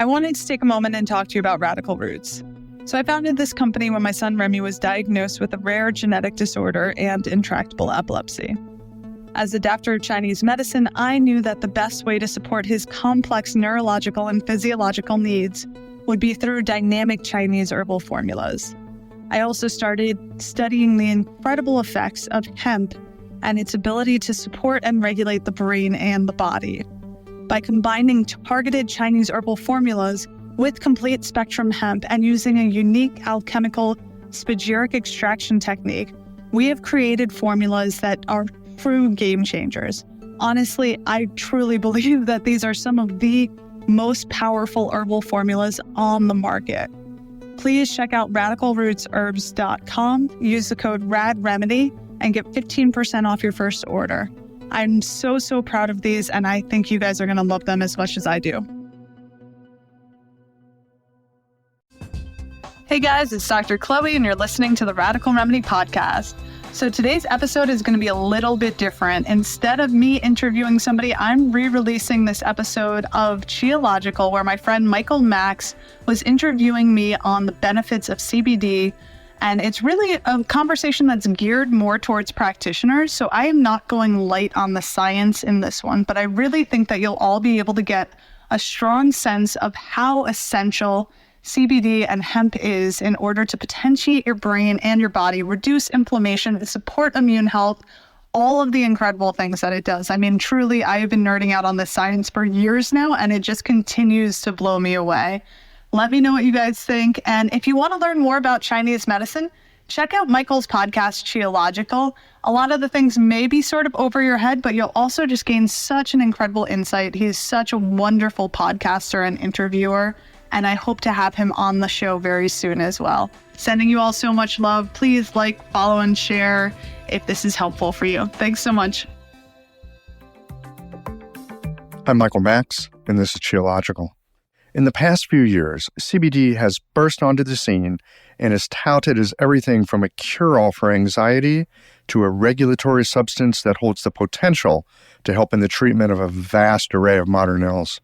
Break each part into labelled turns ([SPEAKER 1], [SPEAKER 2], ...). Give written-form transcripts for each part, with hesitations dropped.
[SPEAKER 1] I wanted to take a moment and talk to you about Radical Roots. So I founded this company when my son Remy was diagnosed with a rare genetic disorder and intractable epilepsy. As a doctor of Chinese medicine, I knew that the best way to support his complex neurological and physiological needs would be through dynamic Chinese herbal formulas. I also started studying the incredible effects of hemp and its ability to support and regulate the brain and the body. By combining targeted Chinese herbal formulas with complete spectrum hemp and using a unique alchemical spagyric extraction technique, we have created formulas that are true game changers. Honestly, I truly believe that these are some of the most powerful herbal formulas on the market. Please check out radicalrootsherbs.com, use the code RADREMEDY, and get 15% off your first order. I'm so proud of these, and I think you guys are going to love them as much as I do. Hey guys, it's Dr. Chloe, and you're listening to the Radical Remedy podcast. So today's episode is going to be a little bit different. Instead of me interviewing somebody, I'm re-releasing this episode of Qiological, where my friend Michael Max was interviewing me on the benefits of CBD. And it's really a conversation that's geared more towards practitioners. So I am not going light on the science in this one, but I really think that you'll all be able to get a strong sense of how essential CBD and hemp is in order to potentiate your brain and your body, reduce inflammation, support immune health, all of the incredible things that it does. I mean, truly, I have been nerding out on this science for years now, and it just continues to blow me away. Let me know what you guys think. And if you want to learn more about Chinese medicine, check out Michael's podcast, Qiological. A lot of the things may be sort of over your head, but you'll also just gain such an incredible insight. He's such a wonderful podcaster and interviewer, and I hope to have him on the show very soon as well. Sending you all so much love. Please like, follow, and share if this is helpful for you. Thanks so much.
[SPEAKER 2] I'm Michael Max, and this is Qiological. In the past few years, CBD has burst onto the scene and is touted as everything from a cure-all for anxiety to a regulatory substance that holds the potential to help in the treatment of a vast array of modern ills.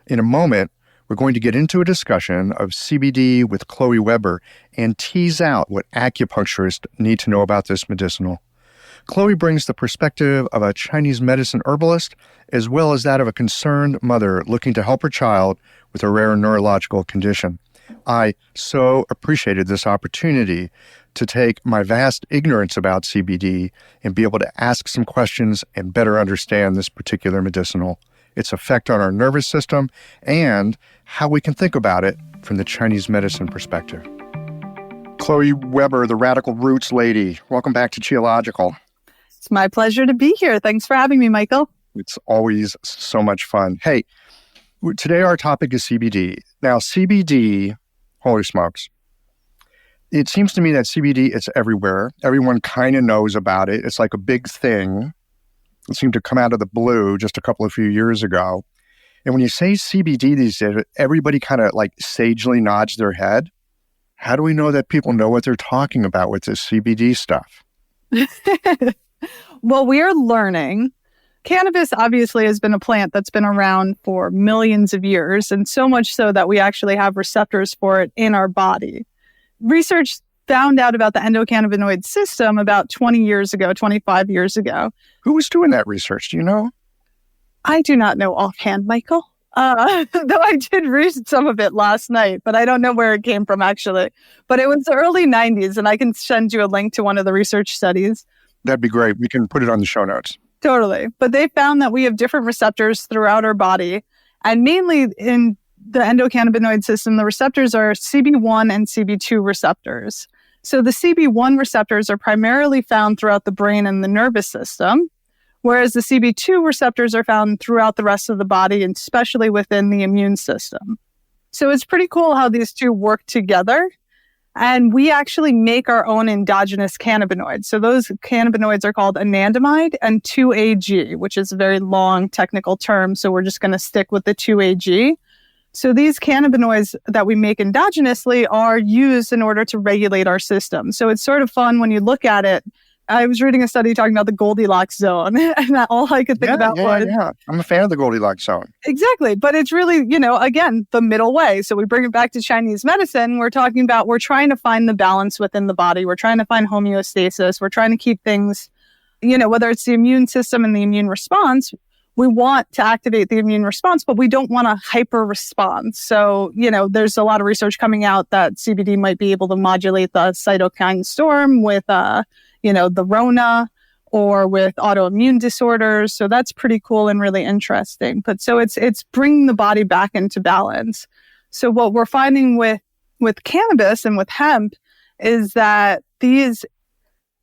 [SPEAKER 2] In a moment, we're going to get into a discussion of CBD with Chloe Weber and tease out what acupuncturists need to know about this medicinal. Chloe brings the perspective of a Chinese medicine herbalist as well as that of a concerned mother looking to help her child with a rare neurological condition. I so appreciated this opportunity to take my vast ignorance about CBD and be able to ask some questions and better understand this particular medicinal, its effect on our nervous system, and how we can think about it from the Chinese medicine perspective. Chloe Weber, the Radical Roots lady, welcome back to Qiological.
[SPEAKER 1] It's my pleasure to be here. Thanks for having me, Michael.
[SPEAKER 2] It's always so much fun. Hey, today our topic is CBD. Now, CBD, holy smokes. It seems to me that CBD, it's everywhere. Everyone kind of knows about it. It's like a big thing. It seemed to come out of the blue just a couple of few years ago. And when you say CBD these days, everybody kind of like sagely nods their head. How do we know that people know what they're talking about with this CBD stuff?
[SPEAKER 1] Well, we are learning. Cannabis obviously has been a plant that's been around for millions of years, and so much so that we actually have receptors for it in our body. Research found out about the endocannabinoid system about 20 years ago, 25 years ago.
[SPEAKER 2] Who was doing that research? Do you know?
[SPEAKER 1] I do not know offhand, Michael. Though I did read some of it last night, but I don't know where it came from, actually. But it was the early 90s, and I can send you a link to one of the research studies.
[SPEAKER 2] That'd be great. We can put it on the show notes.
[SPEAKER 1] Totally. But they found that we have different receptors throughout our body. And mainly in the endocannabinoid system, the receptors are CB1 and CB2 receptors. So the CB1 receptors are primarily found throughout the brain and the nervous system, whereas the CB2 receptors are found throughout the rest of the body, and especially within the immune system. So it's pretty cool how these two work together. And we actually make our own endogenous cannabinoids. So those cannabinoids are called anandamide and 2-AG, which is a very long technical term. So we're just going to stick with the 2-AG. So these cannabinoids that we make endogenously are used in order to regulate our system. So it's sort of fun when you look at it I was reading a study talking about the Goldilocks zone, and all I could think about was...
[SPEAKER 2] Yeah. I'm a fan of the Goldilocks zone.
[SPEAKER 1] Exactly. But it's really, again, the middle way. So we bring it back to Chinese medicine. We're talking about, we're trying to find the balance within the body. We're trying to find homeostasis. We're trying to keep things, whether it's the immune system and the immune response, we want to activate the immune response, but we don't want a hyper response. So, there's a lot of research coming out that CBD might be able to modulate the cytokine storm with, the Rona or with autoimmune disorders. So that's pretty cool and really interesting. But so it's bringing the body back into balance. So what we're finding with cannabis and with hemp is that these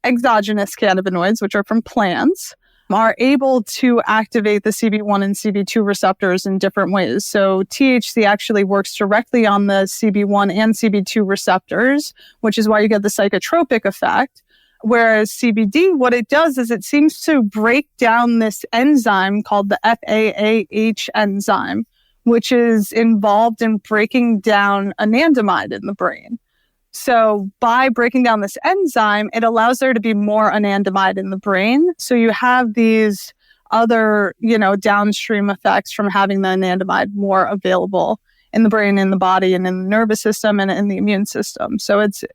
[SPEAKER 1] exogenous cannabinoids, which are from plants, are able to activate the CB1 and CB2 receptors in different ways. So THC actually works directly on the CB1 and CB2 receptors, which is why you get the psychotropic effect. Whereas CBD, what it does is it seems to break down this enzyme called the FAAH enzyme, which is involved in breaking down anandamide in the brain. So by breaking down this enzyme, it allows there to be more anandamide in the brain. So you have these other, downstream effects from having the anandamide more available in the brain, in the body, and in the nervous system and in the immune system. So it's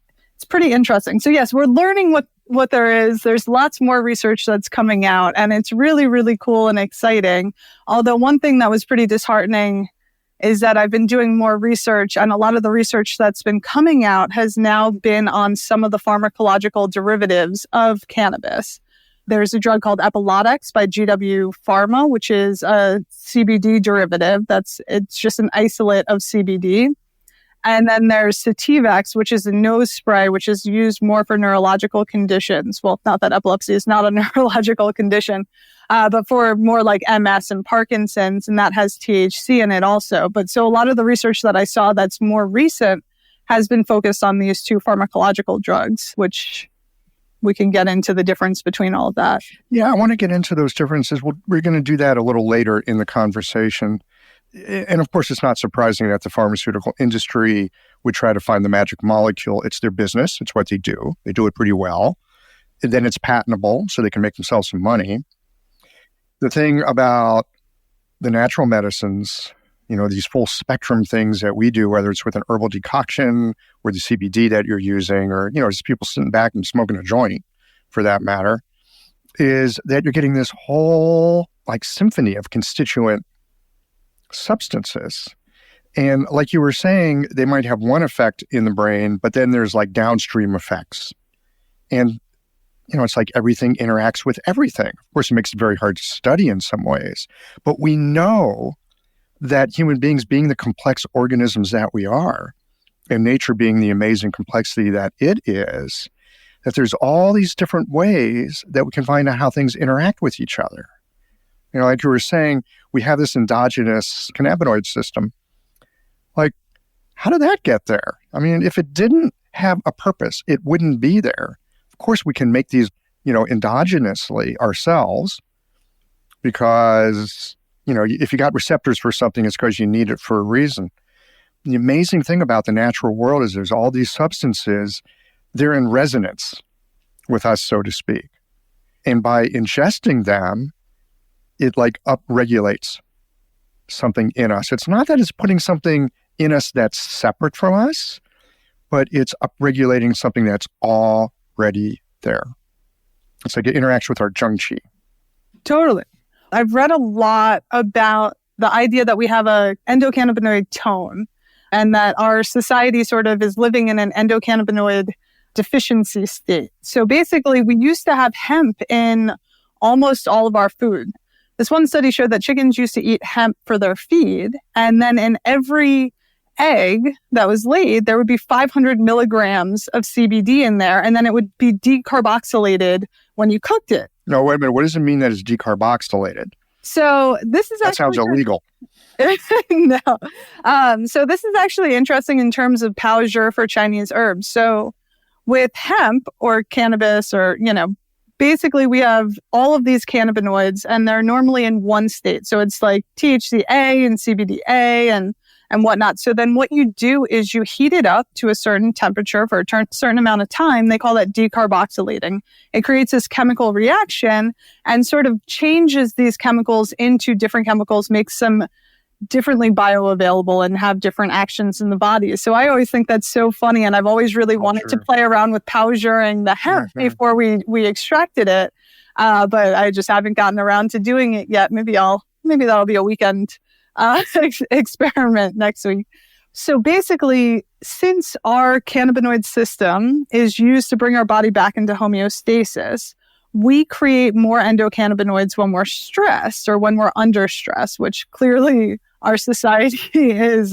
[SPEAKER 1] pretty interesting. So yes, we're learning what there is. There's lots more research that's coming out, and it's really, really cool and exciting. Although one thing that was pretty disheartening is that I've been doing more research, and a lot of the research that's been coming out has now been on some of the pharmacological derivatives of cannabis. There's a drug called Epilepsy by GW Pharma, which is a CBD derivative. It's just an isolate of CBD. And then there's Sativex, which is a nose spray, which is used more for neurological conditions. Well, not that epilepsy is not a neurological condition, but for more like MS and Parkinson's, and that has THC in it also. But so a lot of the research that I saw that's more recent has been focused on these two pharmacological drugs, which we can get into the difference between all of that.
[SPEAKER 2] Yeah, I want to get into those differences. We're going to do that a little later in the conversation. And of course, it's not surprising that the pharmaceutical industry would try to find the magic molecule. It's their business. It's what they do. They do it pretty well. And then it's patentable, so they can make themselves some money. The thing about the natural medicines, these full spectrum things that we do, whether it's with an herbal decoction or the CBD that you're using, or, just people sitting back and smoking a joint for that matter, is that you're getting this whole symphony of constituent substances. And like you were saying, they might have one effect in the brain, but then there's downstream effects. And, it's like everything interacts with everything. Of course, it makes it very hard to study in some ways. But we know that human beings, being the complex organisms that we are, and nature being the amazing complexity that it is, that there's all these different ways that we can find out how things interact with each other. Like you were saying, we have this endogenous cannabinoid system. How did that get there? I mean, if it didn't have a purpose, it wouldn't be there. Of course, we can make these, endogenously ourselves because, if you got receptors for something, it's because you need it for a reason. The amazing thing about the natural world is there's all these substances, they're in resonance with us, so to speak. And by ingesting them, it upregulates something in us. It's not that it's putting something in us that's separate from us, but it's upregulating something that's already there. It's like it interacts with our zheng qi.
[SPEAKER 1] Totally. I've read a lot about the idea that we have a endocannabinoid tone and that our society sort of is living in an endocannabinoid deficiency state. So basically, we used to have hemp in almost all of our food. This one study showed that chickens used to eat hemp for their feed, and then in every egg that was laid, there would be 500 milligrams of CBD in there, and then it would be decarboxylated when you cooked it.
[SPEAKER 2] No, wait a minute. What does it mean that it's decarboxylated?
[SPEAKER 1] So this is
[SPEAKER 2] that sounds illegal.
[SPEAKER 1] No. So this is actually interesting in terms of pao zhi for Chinese herbs. So with hemp or cannabis or, basically, we have all of these cannabinoids, and they're normally in one state. So it's like THCA and CBDA and whatnot. So then what you do is you heat it up to a certain temperature for a certain amount of time. They call that decarboxylating. It creates this chemical reaction and sort of changes these chemicals into different chemicals, makes them differently bioavailable and have different actions in the body. So I always think that's so funny. And I've always really wanted to play around with powdering the hemp before we extracted it. But I just haven't gotten around to doing it yet. Maybe that'll be a weekend experiment next week. So basically, since our cannabinoid system is used to bring our body back into homeostasis, we create more endocannabinoids when we're stressed or when we're under stress, which clearly our society is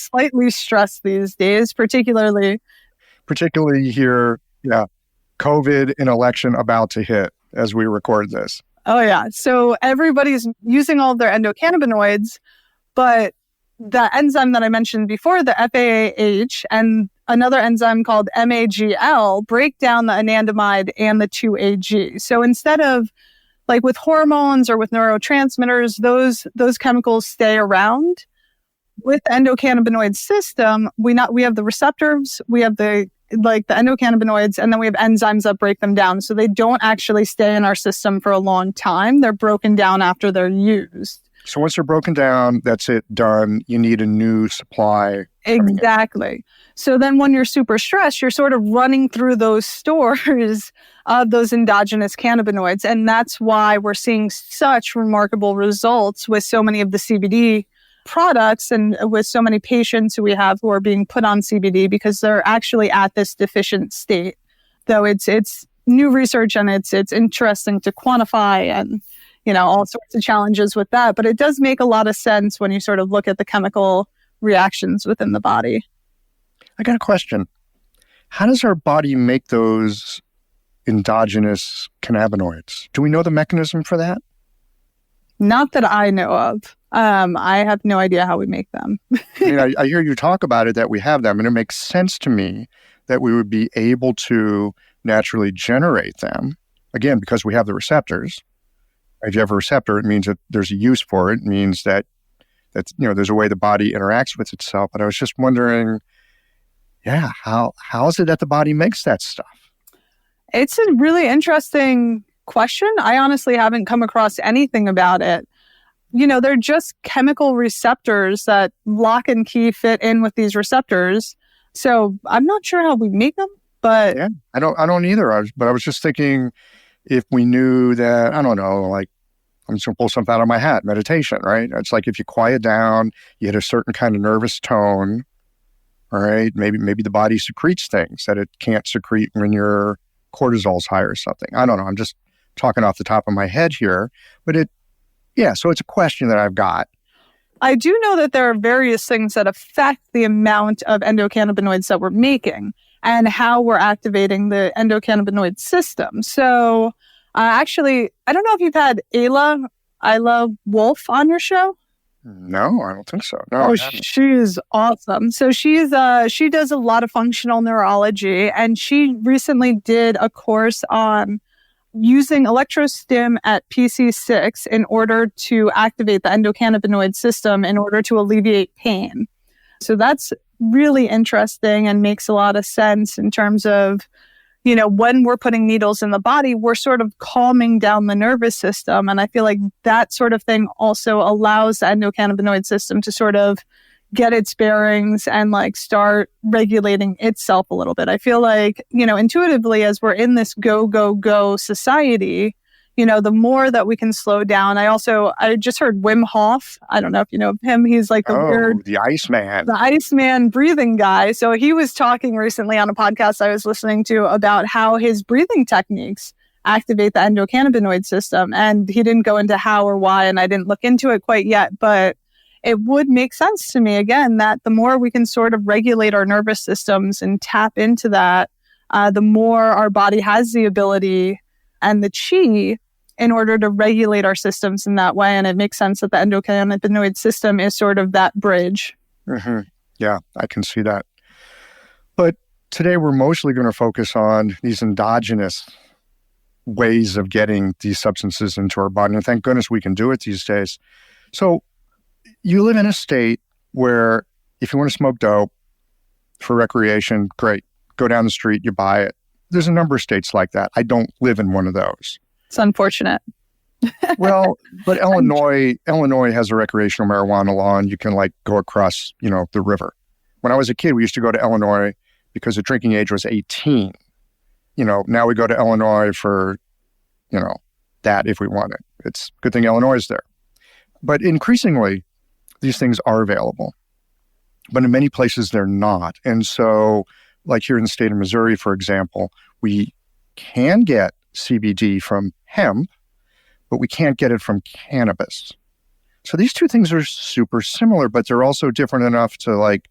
[SPEAKER 1] slightly stressed these days, particularly
[SPEAKER 2] here. Yeah, COVID and election about to hit as we record this.
[SPEAKER 1] Oh yeah, so everybody's using all of their endocannabinoids, but the enzyme that I mentioned before, the FAAH, and another enzyme called MAGL break down the anandamide and the 2-AG. So instead of like with hormones or with neurotransmitters, those chemicals stay around. With the endocannabinoid system, we have the receptors, we have the endocannabinoids, and then we have enzymes that break them down. So they don't actually stay in our system for a long time. They're broken down after they're used.
[SPEAKER 2] So once they're broken down, that's it, done. You need a new supply.
[SPEAKER 1] Exactly. So then when you're super stressed, you're sort of running through those stores of those endogenous cannabinoids. And that's why we're seeing such remarkable results with so many of the CBD products and with so many patients who we have who are being put on CBD because they're actually at this deficient state. Though it's new research and it's interesting to quantify and all sorts of challenges with that. But it does make a lot of sense when you sort of look at the chemical reactions within the body.
[SPEAKER 2] I got a question. How does our body make those endogenous cannabinoids? Do we know the mechanism for that?
[SPEAKER 1] Not that I know of. I have no idea how we make them.
[SPEAKER 2] I hear you talk about it, that we have them, and it makes sense to me that we would be able to naturally generate them, again, because we have the receptors. If you have a receptor, it means that there's a use for it. It means that there's a way the body interacts with itself. But I was just wondering, how is it that the body makes that stuff?
[SPEAKER 1] It's a really interesting question. I honestly haven't come across anything about it. They're just chemical receptors that lock and key fit in with these receptors. So I'm not sure how we make them, but
[SPEAKER 2] I don't either. But I was just thinking, if we knew that, I don't know, like, I'm just going to pull something out of my hat, meditation, right? It's like if you quiet down, you hit a certain kind of nervous tone, all right? Maybe the body secretes things that it can't secrete when your cortisol's high or something. I don't know. I'm just talking off the top of my head here. But so it's a question that I've got.
[SPEAKER 1] I do know that there are various things that affect the amount of endocannabinoids that we're making and how we're activating the endocannabinoid system. So actually, I don't know if you've had Isla Wolf on your show.
[SPEAKER 2] No, I don't think so. No,
[SPEAKER 1] oh, she's awesome. So she does a lot of functional neurology, and she recently did a course on using electrostim at PC6 in order to activate the endocannabinoid system in order to alleviate pain. So that's really interesting and makes a lot of sense in terms of, when we're putting needles in the body, we're sort of calming down the nervous system. And I feel like that sort of thing also allows the endocannabinoid system to sort of get its bearings and like start regulating itself a little bit. I feel like, intuitively, as we're in this go, go, go society, the more that we can slow down. I just heard Wim Hof. I don't know if you know of him. He's like
[SPEAKER 2] the Iceman.
[SPEAKER 1] The Iceman breathing guy. So he was talking recently on a podcast I was listening to about how his breathing techniques activate the endocannabinoid system. And he didn't go into how or why, and I didn't look into it quite yet, but it would make sense to me, again, that the more we can sort of regulate our nervous systems and tap into that, the more our body has the ability and the chi in order to regulate our systems in that way. And it makes sense that the endocannabinoid system is sort of that bridge.
[SPEAKER 2] Mm-hmm. Yeah, I can see that. But today we're mostly going to focus on these endogenous ways of getting these substances into our body. And thank goodness we can do it these days. So you live in a state where If you want to smoke dope for recreation, great. Go down the street, you buy it. There's a number of states like that. I don't live in one of those.
[SPEAKER 1] It's unfortunate.
[SPEAKER 2] Well, but Illinois has a recreational marijuana law, and you can like go across, the river. When I was a kid, we used to go to Illinois because the drinking age was 18. Now we go to Illinois for, that if we want it. It's a good thing Illinois is there. But increasingly, these things are available. But in many places, they're not. And so, like here in the state of Missouri, for example, we can get CBD from hemp, but we can't get it from cannabis. So these two things are super similar, but they're also different enough to like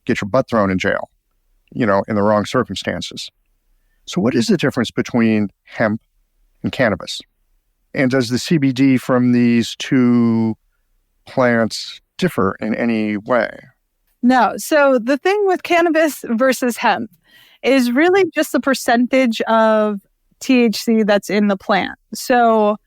[SPEAKER 2] get your butt thrown in jail, in the wrong circumstances. So what is the difference between hemp and cannabis? And does the CBD from these two plants differ in any way?
[SPEAKER 1] No. So the thing with cannabis versus hemp is really just the percentage of THC that's in the plant. So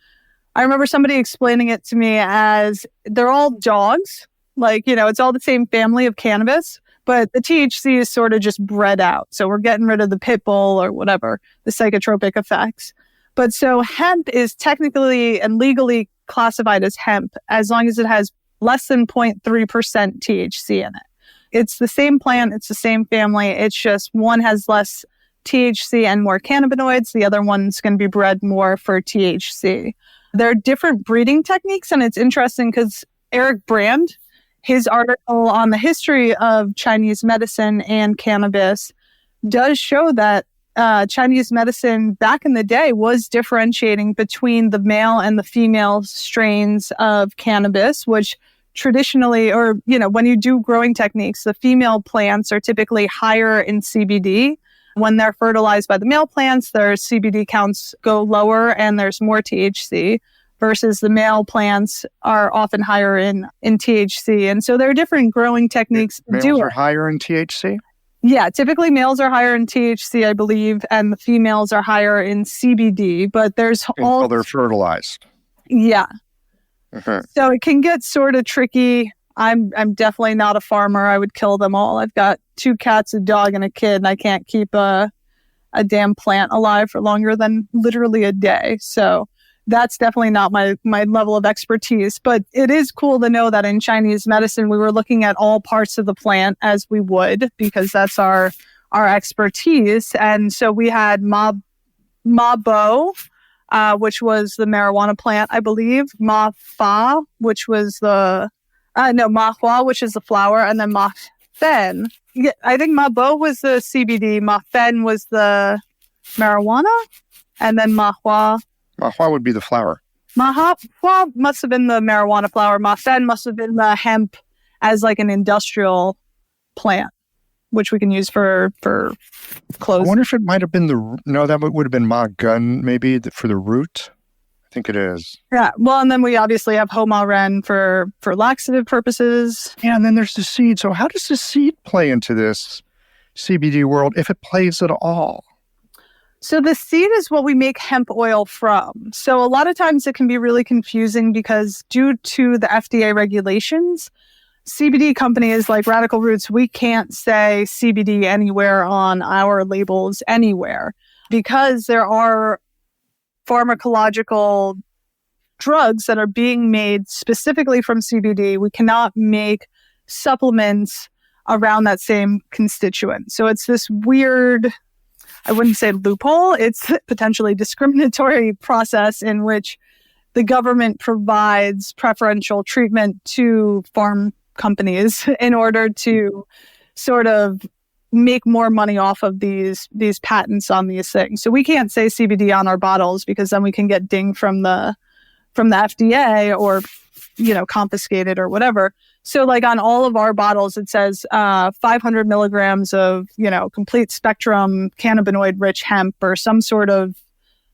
[SPEAKER 1] I remember somebody explaining it to me as they're all dogs. Like, it's all the same family of cannabis, but the THC is sort of just bred out. So we're getting rid of the pit bull or whatever, the psychotropic effects. But so hemp is technically and legally classified as hemp as long as it has less than 0.3% THC in it. It's the same plant, it's the same family. It's just one has less THC and more cannabinoids. The other one's going to be bred more for THC. There are different breeding techniques, and it's interesting because Eric Brand, his article on the history of Chinese medicine and cannabis does show that Chinese medicine back in the day was differentiating between the male and the female strains of cannabis, which traditionally, or, when you do growing techniques, the female plants are typically higher in CBD. When they're fertilized by the male plants, their CBD counts go lower and there's more THC, versus the male plants are often higher in THC. And so there are different growing techniques to do it.
[SPEAKER 2] Males are higher in THC?
[SPEAKER 1] Yeah, typically males are higher in THC, I believe, and the females are higher in CBD, but there's all...
[SPEAKER 2] Until they're fertilized.
[SPEAKER 1] Yeah.
[SPEAKER 2] Mm-hmm.
[SPEAKER 1] So it can get sort of tricky. I'm definitely not a farmer. I would kill them all. I've got 2 cats, a dog, and a kid, and I can't keep a damn plant alive for longer than literally a day. So that's definitely not my level of expertise. But it is cool to know that in Chinese medicine, we were looking at all parts of the plant as we would, because that's our expertise. And so we had Ma Bo, which was the marijuana plant, I believe. Ma Fa, which was Ma Hua, which is the flower, and then Ma Fen. Yeah, I think Ma Bo was the CBD, Ma Fen was the marijuana, and then Ma Hua.
[SPEAKER 2] Ma Hua would be the flower.
[SPEAKER 1] Ma Hua must have been the marijuana flower. Ma Fen must have been the hemp as like an industrial plant, which we can use for clothes.
[SPEAKER 2] I wonder if it might have been that would have been Ma Gun maybe for the root. I think it is.
[SPEAKER 1] Yeah. Well, and then we obviously have Ho Ma Ren for laxative purposes.
[SPEAKER 2] Yeah, and then there's the seed. So how does the seed play into this CBD world, if it plays at all?
[SPEAKER 1] So the seed is what we make hemp oil from. So a lot of times it can be really confusing because due to the FDA regulations, CBD companies like Radical Roots, we can't say CBD anywhere on our labels anywhere because there are pharmacological drugs that are being made specifically from CBD. We cannot make supplements around that same constituent. So it's this weird, I wouldn't say loophole, it's potentially discriminatory process in which the government provides preferential treatment to farm companies in order to sort of make more money off of these patents on these things. So we can't say CBD on our bottles because then we can get dinged from the FDA or, confiscated or whatever. So like on all of our bottles, it says 500 milligrams of, complete spectrum cannabinoid rich hemp or some sort of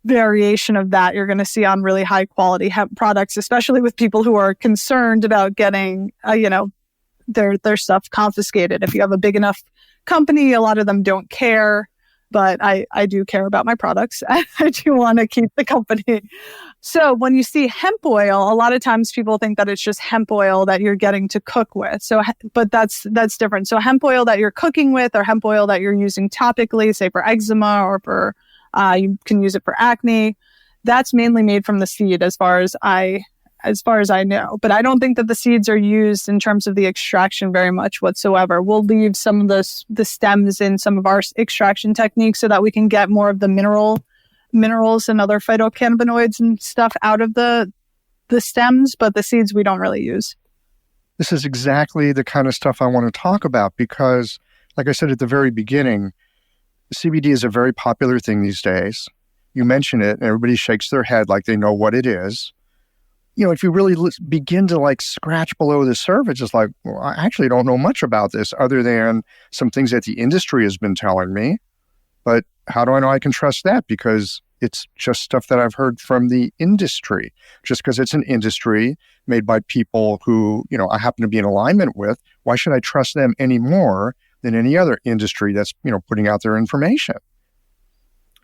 [SPEAKER 1] variation of that you're going to see on really high quality hemp products, especially with people who are concerned about getting, their stuff confiscated. If you have a big enough company, a lot of them don't care. but I do care about my products. I do want to keep the company. So when you see hemp oil, a lot of times people think that it's just hemp oil that you're getting to cook with. So, but that's different. So hemp oil that you're cooking with, or hemp oil that you're using topically, say for eczema, or for you can use it for acne. That's mainly made from the seed, as far as I know. But I don't think that the seeds are used in terms of the extraction very much whatsoever. We'll leave some of the stems in some of our extraction techniques so that we can get more of the minerals and other phytocannabinoids and stuff out of the stems, but the seeds we don't really use.
[SPEAKER 2] This is exactly the kind of stuff I want to talk about because, like I said at the very beginning, CBD is a very popular thing these days. You mention it and everybody shakes their head like they know what it is. If you really begin to scratch below the surface, it's like, well, I actually don't know much about this other than some things that the industry has been telling me. But how do I know I can trust that? Because it's just stuff that I've heard from the industry. Just because it's an industry made by people who, I happen to be in alignment with, why should I trust them any more than any other industry that's, putting out their information?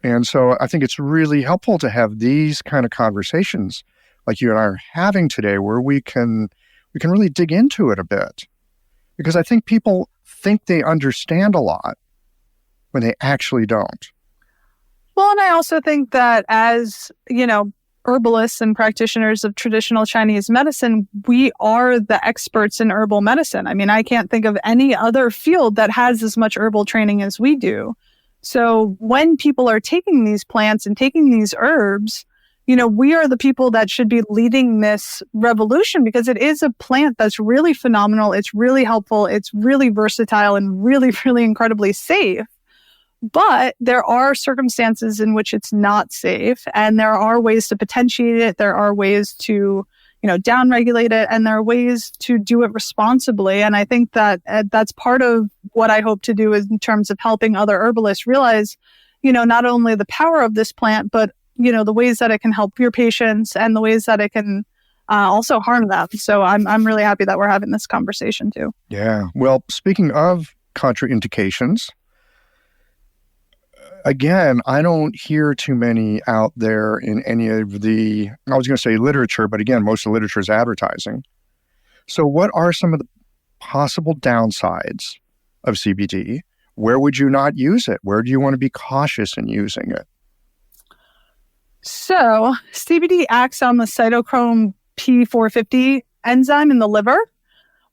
[SPEAKER 2] And so I think it's really helpful to have these kind of conversations like you and I are having today, where we can really dig into it a bit. Because I think people think they understand a lot when they actually don't.
[SPEAKER 1] Well, and I also think that as, herbalists and practitioners of traditional Chinese medicine, we are the experts in herbal medicine. I mean, I can't think of any other field that has as much herbal training as we do. So when people are taking these plants and taking these herbs, we are the people that should be leading this revolution, because it is a plant that's really phenomenal. It's really helpful. It's really versatile and really, really incredibly safe. But there are circumstances in which it's not safe, and there are ways to potentiate it. There are ways to, downregulate it, and there are ways to do it responsibly. And I think that that's part of what I hope to do is in terms of helping other herbalists realize, not only the power of this plant, but the ways that it can help your patients and the ways that it can also harm them. So I'm really happy that we're having this conversation too.
[SPEAKER 2] Yeah. Well, speaking of contraindications, again, I don't hear too many out there in any of the, I was going to say literature, but again, most of the literature is advertising. So what are some of the possible downsides of CBD? Where would you not use it? Where do you want to be cautious in using it?
[SPEAKER 1] So CBD acts on the cytochrome P450 enzyme in the liver,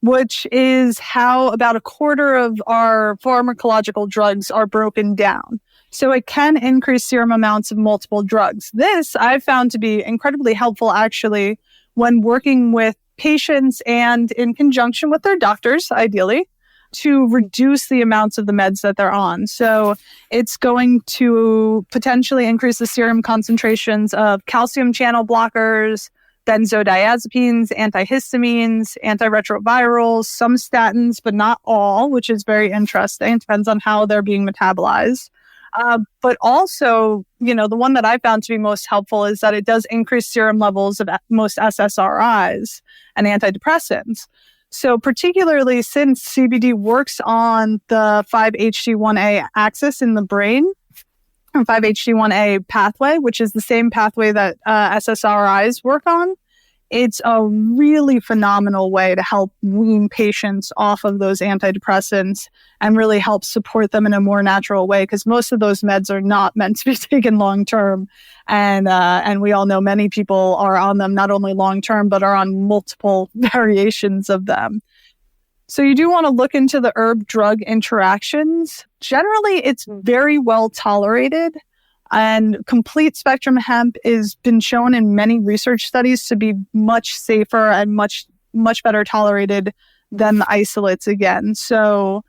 [SPEAKER 1] which is how about a quarter of our pharmacological drugs are broken down. So it can increase serum amounts of multiple drugs. This I've found to be incredibly helpful, actually, when working with patients and in conjunction with their doctors, ideally, to reduce the amounts of the meds that they're on. So it's going to potentially increase the serum concentrations of calcium channel blockers, benzodiazepines, antihistamines, antiretrovirals, some statins, but not all, which is very interesting. It depends on how they're being metabolized. But also, the one that I found to be most helpful is that it does increase serum levels of most SSRIs and antidepressants. So particularly since CBD works on the 5-HT1A axis in the brain, or 5-HT1A pathway, which is the same pathway that SSRIs work on, it's a really phenomenal way to help wean patients off of those antidepressants and really help support them in a more natural way, because most of those meds are not meant to be taken long term. And we all know many people are on them not only long term, but are on multiple variations of them. So you do want to look into the herb-drug interactions. Generally, it's very well tolerated. And complete spectrum hemp has been shown in many research studies to be much safer and much better tolerated than the isolates again. So,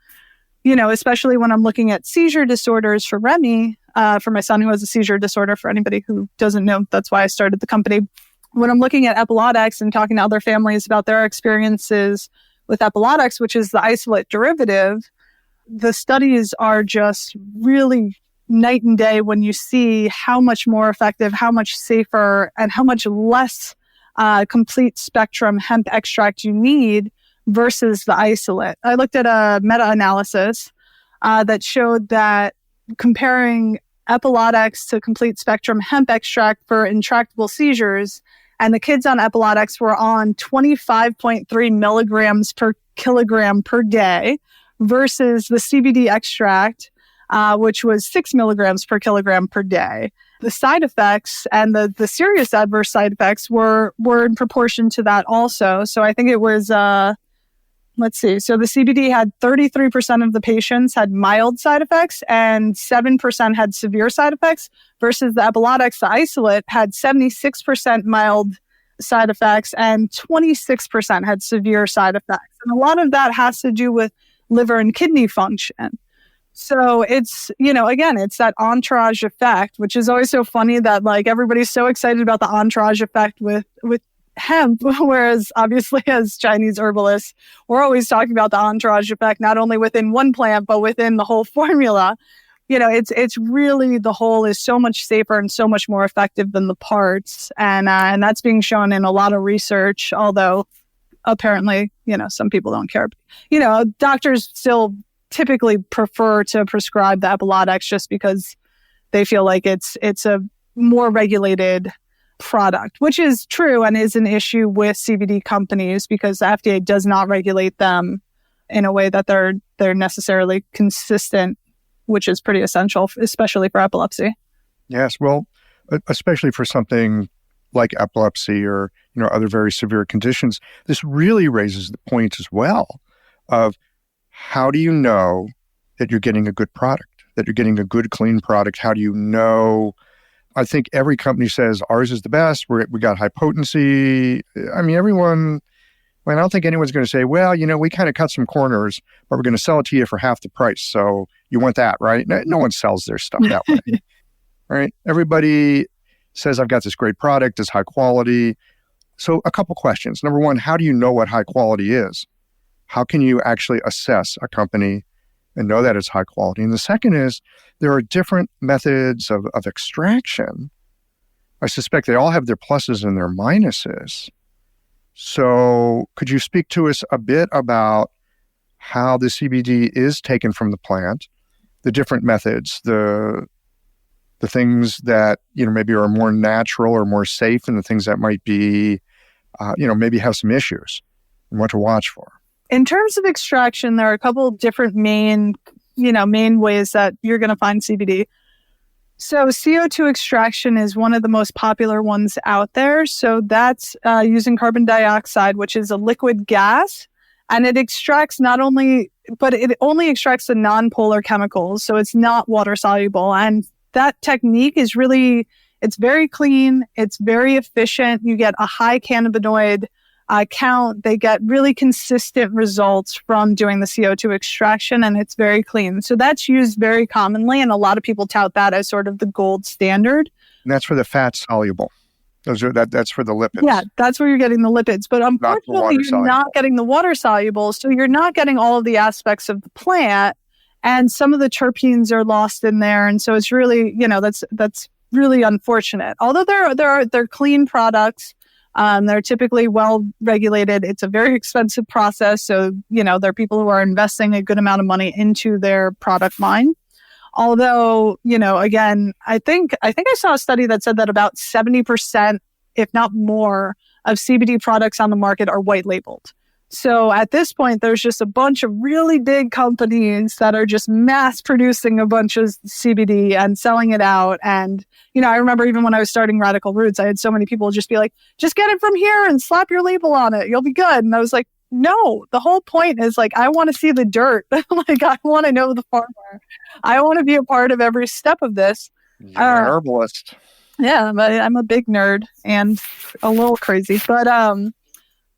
[SPEAKER 1] especially when I'm looking at seizure disorders for Remy, for my son who has a seizure disorder, for anybody who doesn't know, that's why I started the company. When I'm looking at Epilepsy and talking to other families about their experiences with Epilepsy, which is the isolate derivative, the studies are just really night and day when you see how much more effective, how much safer, and how much less complete spectrum hemp extract you need versus the isolate. I looked at a meta-analysis that showed that comparing Epiliodex to complete spectrum hemp extract for intractable seizures. And the kids on Epiliodex were on 25.3 milligrams per kilogram per day versus the CBD extract, which was 6 milligrams per kilogram per day. The side effects and the serious adverse side effects were in proportion to that also. So I think it was, let's see. So the CBD had 33% of the patients had mild side effects and 7% had severe side effects versus the Epiliodex, the isolate, had 76% mild side effects and 26% had severe side effects. And a lot of that has to do with liver and kidney function. So it's, again, it's that entourage effect, which is always so funny that like everybody's so excited about the entourage effect with hemp, whereas obviously as Chinese herbalists, we're always talking about the entourage effect, not only within one plant, but within the whole formula. It's really, the whole is so much safer and so much more effective than the parts. And that's being shown in a lot of research, although apparently, some people don't care. Doctors still typically prefer to prescribe the Epiliodex just because they feel like it's a more regulated product, which is true and is an issue with CBD companies because the FDA does not regulate them in a way that they're necessarily consistent, which is pretty essential, especially for epilepsy.
[SPEAKER 2] Yes, well, especially for something like epilepsy or other very severe conditions, this really raises the point as well of how do you know that you're getting a good product, that you're getting a good, clean product? How do you know? I think every company says ours is the best. We got high potency. I mean, everyone, I don't think anyone's going to say, well, we kind of cut some corners, but we're going to sell it to you for half the price. So you want that, right? No one sells their stuff that way, right? Everybody says, I've got this great product, it's high quality. So a couple questions. Number one, how do you know what high quality is? How can you actually assess a company and know that it's high quality? And the second is, there are different methods of extraction. I suspect they all have their pluses and their minuses. So could you speak to us a bit about how the CBD is taken from the plant, the different methods, the things that, maybe are more natural or more safe, and the things that might be, maybe have some issues and what to watch for?
[SPEAKER 1] In terms of extraction, there are a couple of different main ways that you're going to find CBD. So CO2 extraction is one of the most popular ones out there. So that's using carbon dioxide, which is a liquid gas, and it extracts it only extracts the non-polar chemicals. So it's not water soluble. And that technique is it's very clean. It's very efficient. You get a high cannabinoid count. They get really consistent results from doing the CO2 extraction, and it's very clean. So that's used very commonly, and a lot of people tout that as sort of the gold standard.
[SPEAKER 2] And that's for the fat soluble. That's for the lipids.
[SPEAKER 1] Yeah, that's where you're getting the lipids. But unfortunately, you're not getting the water soluble, so you're not getting all of the aspects of the plant, and some of the terpenes are lost in there. And so it's really, that's really unfortunate. Although they're clean products. They're typically well regulated. It's a very expensive process. So, there are people who are investing a good amount of money into their product line. Although, again, I think I saw a study that said that about 70%, if not more, of CBD products on the market are white labeled. So at this point, there's just a bunch of really big companies that are just mass producing a bunch of CBD and selling it out. And, I remember even when I was starting Radical Roots, I had so many people just be like, just get it from here and slap your label on it. You'll be good. And I was like, no, the whole point is like, I want to see the dirt. Like, I want to know the farmer. I want to be a part of every step of this.
[SPEAKER 2] You're an herbalist.
[SPEAKER 1] Yeah, but I'm a big nerd and a little crazy.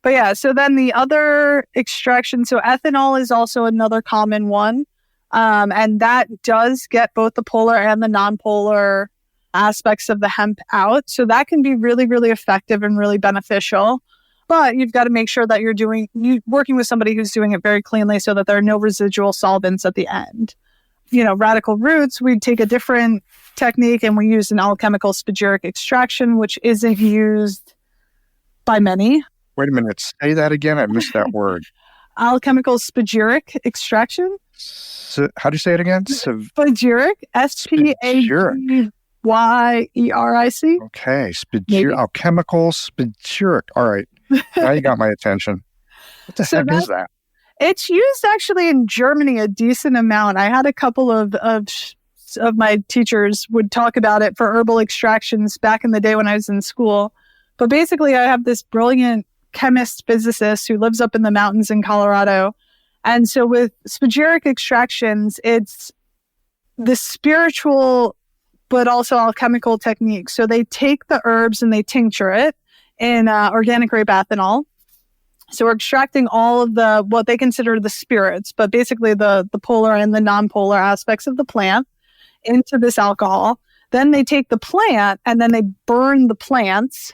[SPEAKER 1] But yeah, so then the other extraction, so ethanol is also another common one. And that does get both the polar and the non-polar aspects of the hemp out. So that can be really, really effective and really beneficial. But you've got to make sure that you're working with somebody who's doing it very cleanly so that there are no residual solvents at the end. Radical Roots, we take a different technique and we use an alchemical spagyric extraction, which isn't used by many.
[SPEAKER 2] Wait a minute. Say that again. I missed that word.
[SPEAKER 1] Alchemical spagyric extraction.
[SPEAKER 2] How do you say it again?
[SPEAKER 1] Spagyric, Spagyeric.
[SPEAKER 2] Okay, alchemical spagyric. All right, now you got my attention. What the heck is that?
[SPEAKER 1] It's used actually in Germany a decent amount. I had a couple of my teachers would talk about it for herbal extractions back in the day when I was in school. But basically, I have this brilliant chemist physicist who lives up in the mountains in Colorado. And so with spagyric extractions, it's the spiritual but also alchemical technique. So they take the herbs and they tincture it in organic grape ethanol. So we're extracting all of what they consider the spirits, but basically the polar and the non-polar aspects of the plant into this alcohol. Then they take the plant and then they burn the plants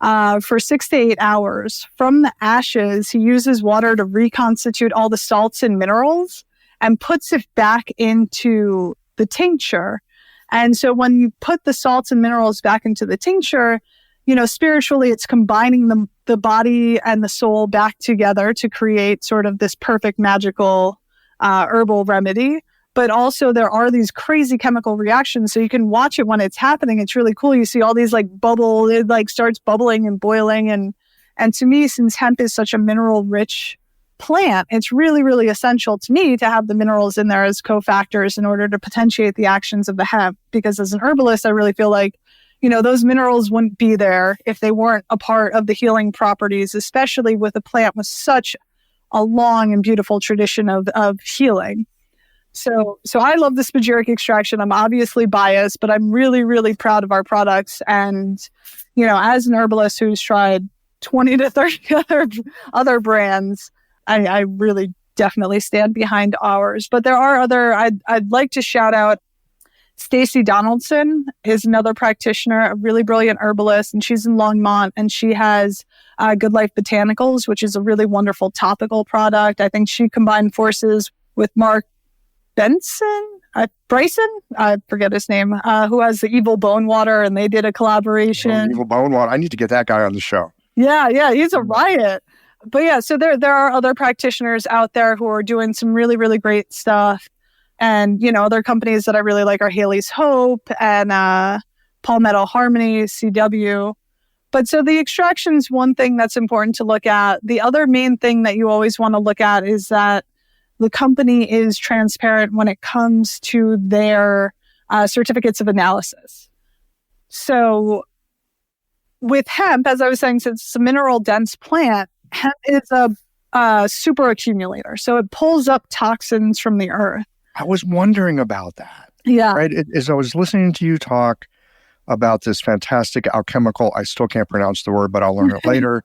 [SPEAKER 1] for 6 to 8 hours. From the ashes, he uses water to reconstitute all the salts and minerals and puts it back into the tincture. And so when you put the salts and minerals back into the tincture, spiritually, it's combining the body and the soul back together to create sort of this perfect magical herbal remedy. But also there are these crazy chemical reactions. So you can watch it when it's happening. It's really cool. You see all these it starts bubbling and boiling. And to me, since hemp is such a mineral rich plant, it's really, really essential to me to have the minerals in there as cofactors in order to potentiate the actions of the hemp. Because as an herbalist, I really feel like, those minerals wouldn't be there if they weren't a part of the healing properties, especially with a plant with such a long and beautiful tradition of healing. So I love the spagyric extraction. I'm obviously biased, but I'm really, really proud of our products. And, as an herbalist who's tried 20 to 30 other brands, I really definitely stand behind ours. But there are I'd like to shout out Stacy Donaldson is another practitioner, a really brilliant herbalist, and she's in Longmont, and she has Good Life Botanicals, which is a really wonderful topical product. I think she combined forces with Mark Bryson, I forget his name, who has the Evil Bone Water, and they did a collaboration.
[SPEAKER 2] Evil Bone Water. I need to get that guy on the show.
[SPEAKER 1] Yeah, he's a riot. But yeah, so there are other practitioners out there who are doing some really, really great stuff. And, other companies that I really like are Haley's Hope and Palmetto Harmony, CW. But so the extraction's one thing that's important to look at. The other main thing that you always want to look at is that the company is transparent when it comes to their certificates of analysis. So with hemp, as I was saying, since it's a mineral-dense plant, hemp is a super accumulator. So it pulls up toxins from the earth.
[SPEAKER 2] I was wondering about that.
[SPEAKER 1] Yeah.
[SPEAKER 2] Right. As I was listening to you talk about this fantastic alchemical, I still can't pronounce the word, but I'll learn it later,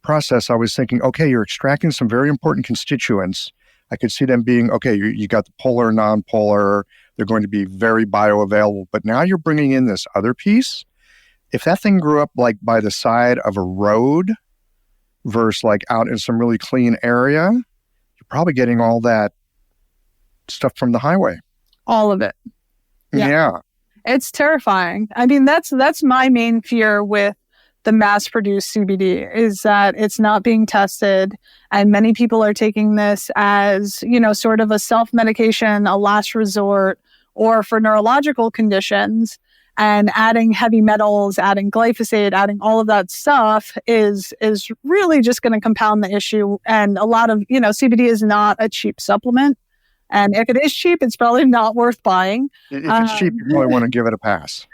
[SPEAKER 2] process, I was thinking, okay, you're extracting some very important constituents. I could see them being, okay, you got the polar, non-polar, they're going to be very bioavailable. But now you're bringing in this other piece. If that thing grew up by the side of a road versus out in some really clean area, you're probably getting all that stuff from the highway.
[SPEAKER 1] All of it.
[SPEAKER 2] Yeah.
[SPEAKER 1] It's terrifying. I mean, that's my main fear with the mass-produced CBD is that it's not being tested, and many people are taking this as, sort of a self-medication, a last resort, or for neurological conditions, and adding heavy metals, adding glyphosate, adding all of that stuff is really just going to compound the issue. And a lot of, CBD is not a cheap supplement. And if it is cheap, it's probably not worth buying.
[SPEAKER 2] If it's cheap, you probably want to give it a pass.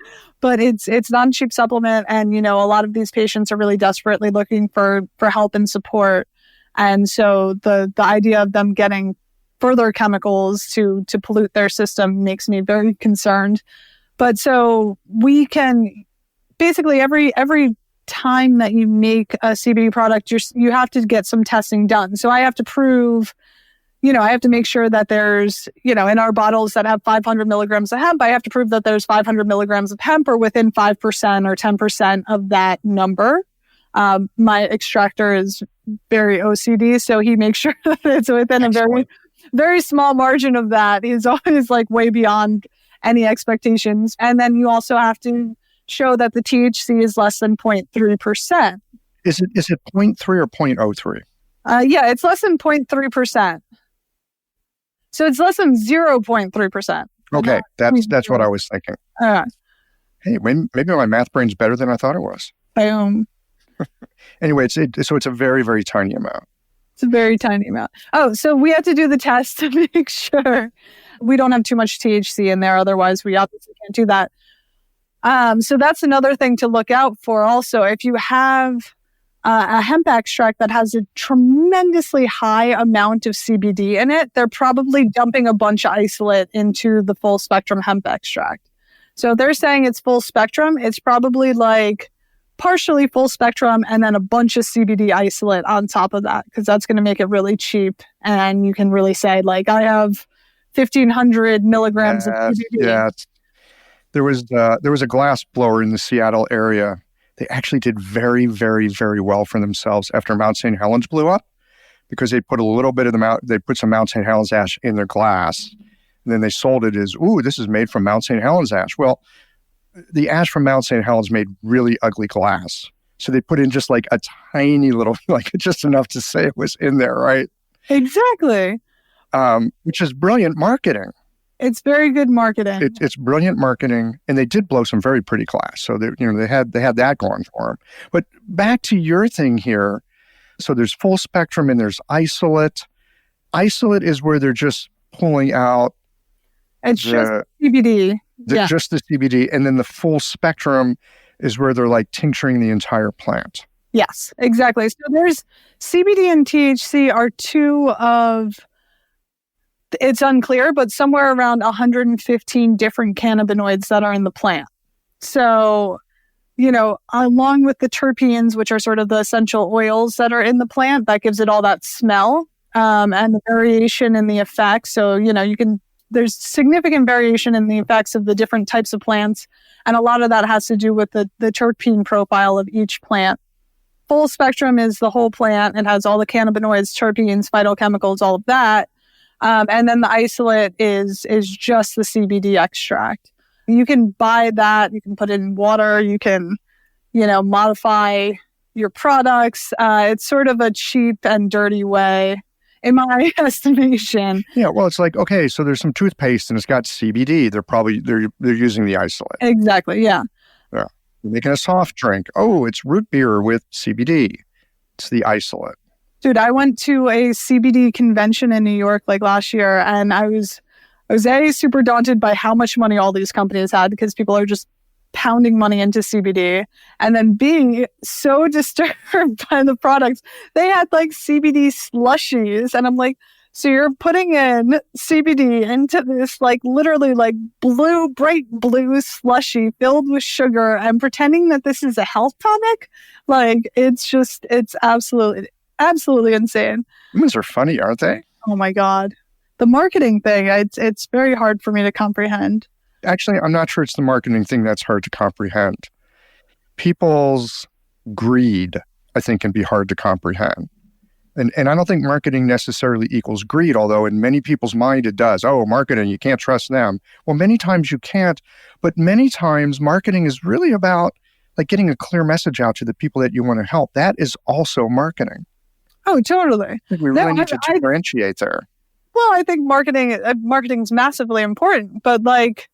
[SPEAKER 1] But it's not a cheap supplement. And, a lot of these patients are really desperately looking for help and support. And so the idea of them getting further chemicals to pollute their system makes me very concerned. But so we can basically every time that you make a CBD product, you have to get some testing done. So I have to prove, I have to make sure that there's, in our bottles that have 500 milligrams of hemp, I have to prove that there's 500 milligrams of hemp or within 5% or 10% of that number. My extractor is very OCD, so he makes sure that it's within a very, very small margin of that. He's always way beyond any expectations. And then you also have to show that the THC is less than 0.3%.
[SPEAKER 2] Is it 0.3 or 0.03?
[SPEAKER 1] Yeah, it's less than 0.3%. So it's less than 0.3%.
[SPEAKER 2] Okay, that's what I was thinking. Hey, maybe my math brain's better than I thought it was.
[SPEAKER 1] Boom.
[SPEAKER 2] Anyway, so it's a very, very tiny amount.
[SPEAKER 1] It's a very tiny amount. Oh, so we had to do the test to make sure we don't have too much THC in there. Otherwise, we obviously can't do that. So that's another thing to look out for also. If you have a hemp extract that has a tremendously high amount of CBD in it, they're probably dumping a bunch of isolate into the full spectrum hemp extract. So if they're saying it's full spectrum, it's probably like partially full spectrum and then a bunch of CBD isolate on top of that, because that's going to make it really cheap. And you can really say, like, I have 1,500 milligrams of CBD.
[SPEAKER 2] Yeah. There was a glass blower in the Seattle area. They actually did very, very, very well for themselves after Mount St. Helens blew up, because they put a little bit of they put some Mount St. Helens ash in their glass. And then they sold it as, ooh, this is made from Mount St. Helens ash. Well, the ash from Mount St. Helens made really ugly glass. So they put in just like a tiny little, like just enough to say it was in there, right?
[SPEAKER 1] Exactly.
[SPEAKER 2] Which is brilliant marketing.
[SPEAKER 1] It's very good marketing.
[SPEAKER 2] It's brilliant marketing, and they did blow some very pretty glass. So they had that going for them. But back to your thing here. So there's full spectrum and there's isolate. Isolate is where they're just pulling out.
[SPEAKER 1] It's just CBD.
[SPEAKER 2] Just the CBD. And then the full spectrum is where they're like tincturing the entire plant.
[SPEAKER 1] Yes, exactly. So there's CBD and THC are two of, it's unclear, but somewhere around 115 different cannabinoids that are in the plant. So, along with the terpenes, which are sort of the essential oils that are in the plant, that gives it all that smell, and the variation in the effects. So, there's significant variation in the effects of the different types of plants. And a lot of that has to do with the terpene profile of each plant. Full spectrum is the whole plant. It has all the cannabinoids, terpenes, phytochemicals, all of that. And then the isolate is just the CBD extract. You can buy that. You can put it in water. You can, modify your products. It's sort of a cheap and dirty way, in my estimation.
[SPEAKER 2] Yeah, well, it's like, okay, so there's some toothpaste and it's got CBD. They're using the isolate.
[SPEAKER 1] Exactly, yeah.
[SPEAKER 2] Yeah. You're making a soft drink. Oh, it's root beer with CBD. It's the isolate.
[SPEAKER 1] Dude, I went to a CBD convention in New York like last year, and I was A, super daunted by how much money all these companies had, because people are just pounding money into CBD, and then being so disturbed by the products. They had like CBD slushies, and I'm like, so you're putting in CBD into this like literally like bright blue slushy filled with sugar and pretending that this is a health tonic? Like, it's absolutely insane.
[SPEAKER 2] Humans are funny, aren't they?
[SPEAKER 1] Oh my God. The marketing thing, it's very hard for me to comprehend.
[SPEAKER 2] Actually, I'm not sure it's the marketing thing that's hard to comprehend. People's greed, I think, can be hard to comprehend. And I don't think marketing necessarily equals greed, although in many people's mind it does. Oh, marketing, you can't trust them. Well, many times you can't, but many times marketing is really about like getting a clear message out to the people that you want to help. That is also marketing.
[SPEAKER 1] Oh, totally.
[SPEAKER 2] I think we really need to differentiate there.
[SPEAKER 1] Well, I think marketing's massively important, but like,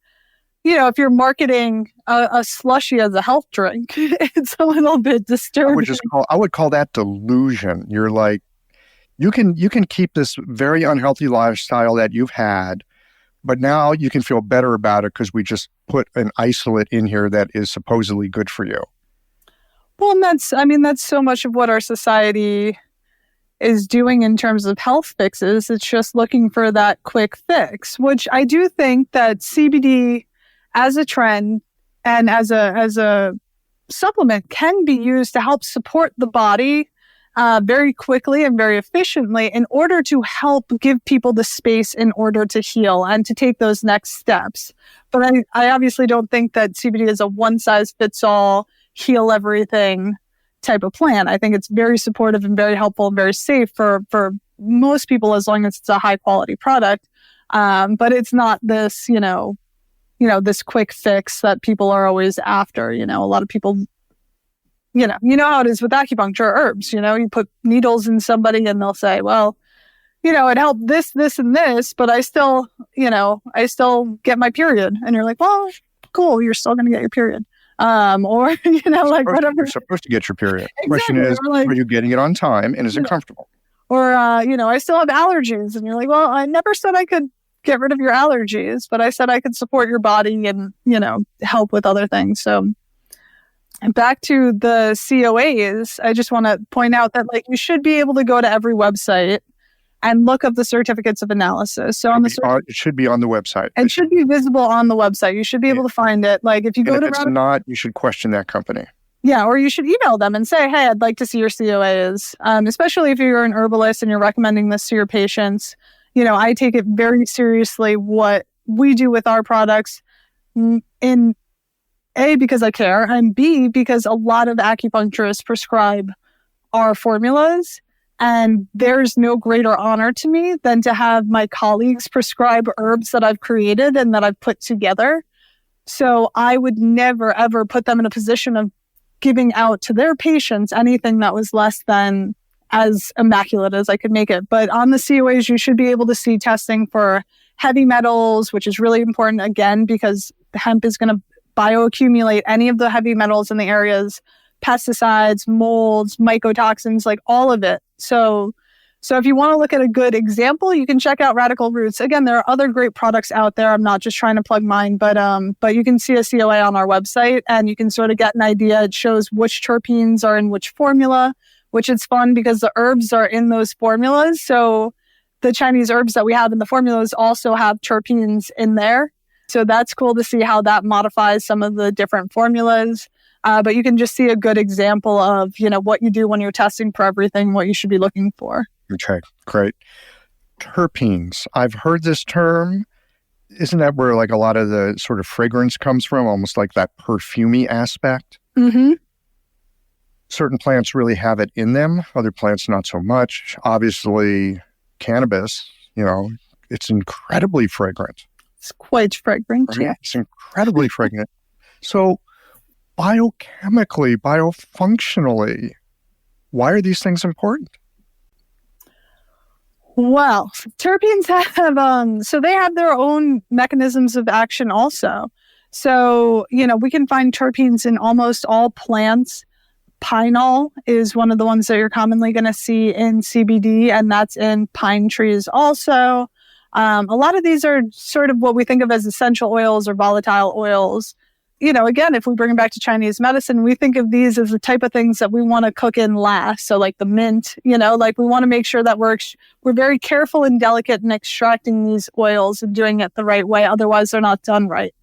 [SPEAKER 1] if you're marketing a slushie as a health drink, it's a little bit disturbing.
[SPEAKER 2] I would call that delusion. You're like, you can keep this very unhealthy lifestyle that you've had, but now you can feel better about it because we just put an isolate in here that is supposedly good for you.
[SPEAKER 1] Well, and that's so much of what our society is doing in terms of health fixes. It's just looking for that quick fix, which I do think that CBD as a trend and as a supplement can be used to help support the body very quickly and very efficiently in order to help give people the space in order to heal and to take those next steps. But I obviously don't think that CBD is a one-size-fits-all, heal everything type of plan. I think it's very supportive and very helpful and very safe for most people as long as it's a high-quality product. But it's not this, this quick fix that people are always after. A lot of people, how it is with acupuncture or herbs. You put needles in somebody and they'll say, well, it helped this, and this, but I still get my period. And you're like, well, cool, you're still going to get your period. Or, whatever.
[SPEAKER 2] You're supposed to get your period.
[SPEAKER 1] Exactly.
[SPEAKER 2] The question is, are you getting it on time and is it comfortable?
[SPEAKER 1] Or, I still have allergies. And you're like, well, I never said I could get rid of your allergies, but I said I could support your body and, help with other things. So, and back to the COAs, I just want to point out that you should be able to go to every website and look up the certificates of analysis. So
[SPEAKER 2] it should be on the website.
[SPEAKER 1] It should be visible on the website. You should be able to find it. If you go to
[SPEAKER 2] it's not, you should question that company.
[SPEAKER 1] Yeah, or you should email them and say, hey, I'd like to see your COAs, especially if you're an herbalist and you're recommending this to your patients. I take it very seriously what we do with our products, in A, because I care, and B, because a lot of acupuncturists prescribe our formulas. And there's no greater honor to me than to have my colleagues prescribe herbs that I've created and that I've put together. So I would never, ever put them in a position of giving out to their patients anything that was less than as immaculate as I could make it. But on the COAs, you should be able to see testing for heavy metals, which is really important, again, because the hemp is going to bioaccumulate any of the heavy metals in the areas, pesticides, molds, mycotoxins, all of it. So if you want to look at a good example, you can check out Radical Roots. Again, there are other great products out there. I'm not just trying to plug mine, but you can see a COA on our website and you can sort of get an idea. It shows which terpenes are in which formula, which is fun because the herbs are in those formulas. So the Chinese herbs that we have in the formulas also have terpenes in there. So that's cool to see how that modifies some of the different formulas. But you can just see a good example of, what you do when you're testing for everything, what you should be looking for.
[SPEAKER 2] Okay, great. Terpenes. I've heard this term. Isn't that where a lot of the sort of fragrance comes from? Almost like that perfumey aspect?
[SPEAKER 1] Mm-hmm.
[SPEAKER 2] Certain plants really have it in them. Other plants, not so much. Obviously, cannabis, it's incredibly fragrant.
[SPEAKER 1] It's quite fragrant,
[SPEAKER 2] right? Yeah. It's incredibly fragrant. So, biochemically, biofunctionally, why are these things important?
[SPEAKER 1] Well, terpenes have, so they have their own mechanisms of action also. So, we can find terpenes in almost all plants. Pinol is one of the ones that you're commonly going to see in CBD, and that's in pine trees also. A lot of these are sort of what we think of as essential oils or volatile oils. Again, if we bring it back to Chinese medicine, we think of these as the type of things that we want to cook in last. So the mint, we want to make sure that we're very careful and delicate in extracting these oils and doing it the right way. Otherwise, they're not done right,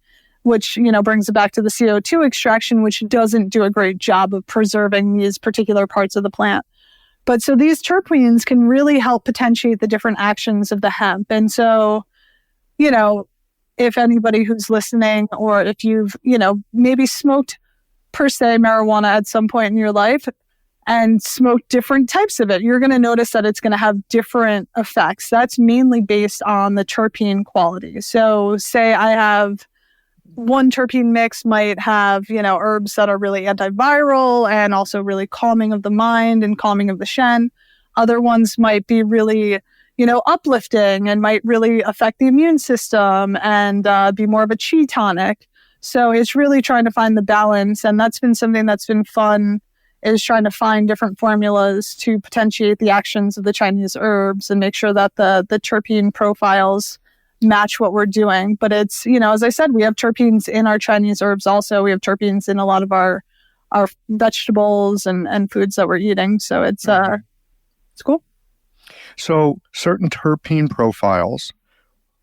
[SPEAKER 1] which, brings it back to the CO2 extraction, which doesn't do a great job of preserving these particular parts of the plant. But so these terpenes can really help potentiate the different actions of the hemp. And so, if anybody who's listening, or if you've, maybe smoked per se marijuana at some point in your life and smoked different types of it, you're going to notice that it's going to have different effects. That's mainly based on the terpene quality. So say I have one terpene mix might have, herbs that are really antiviral and also really calming of the mind and calming of the shen. Other ones might be really, uplifting and might really affect the immune system and be more of a chi tonic. So it's really trying to find the balance. And that's been something that's been fun, is trying to find different formulas to potentiate the actions of the Chinese herbs and make sure that the terpene profiles match what we're doing. But it's, as I said, we have terpenes in our Chinese herbs also. We have terpenes in a lot of our vegetables and foods that we're eating. So it's cool.
[SPEAKER 2] So certain terpene profiles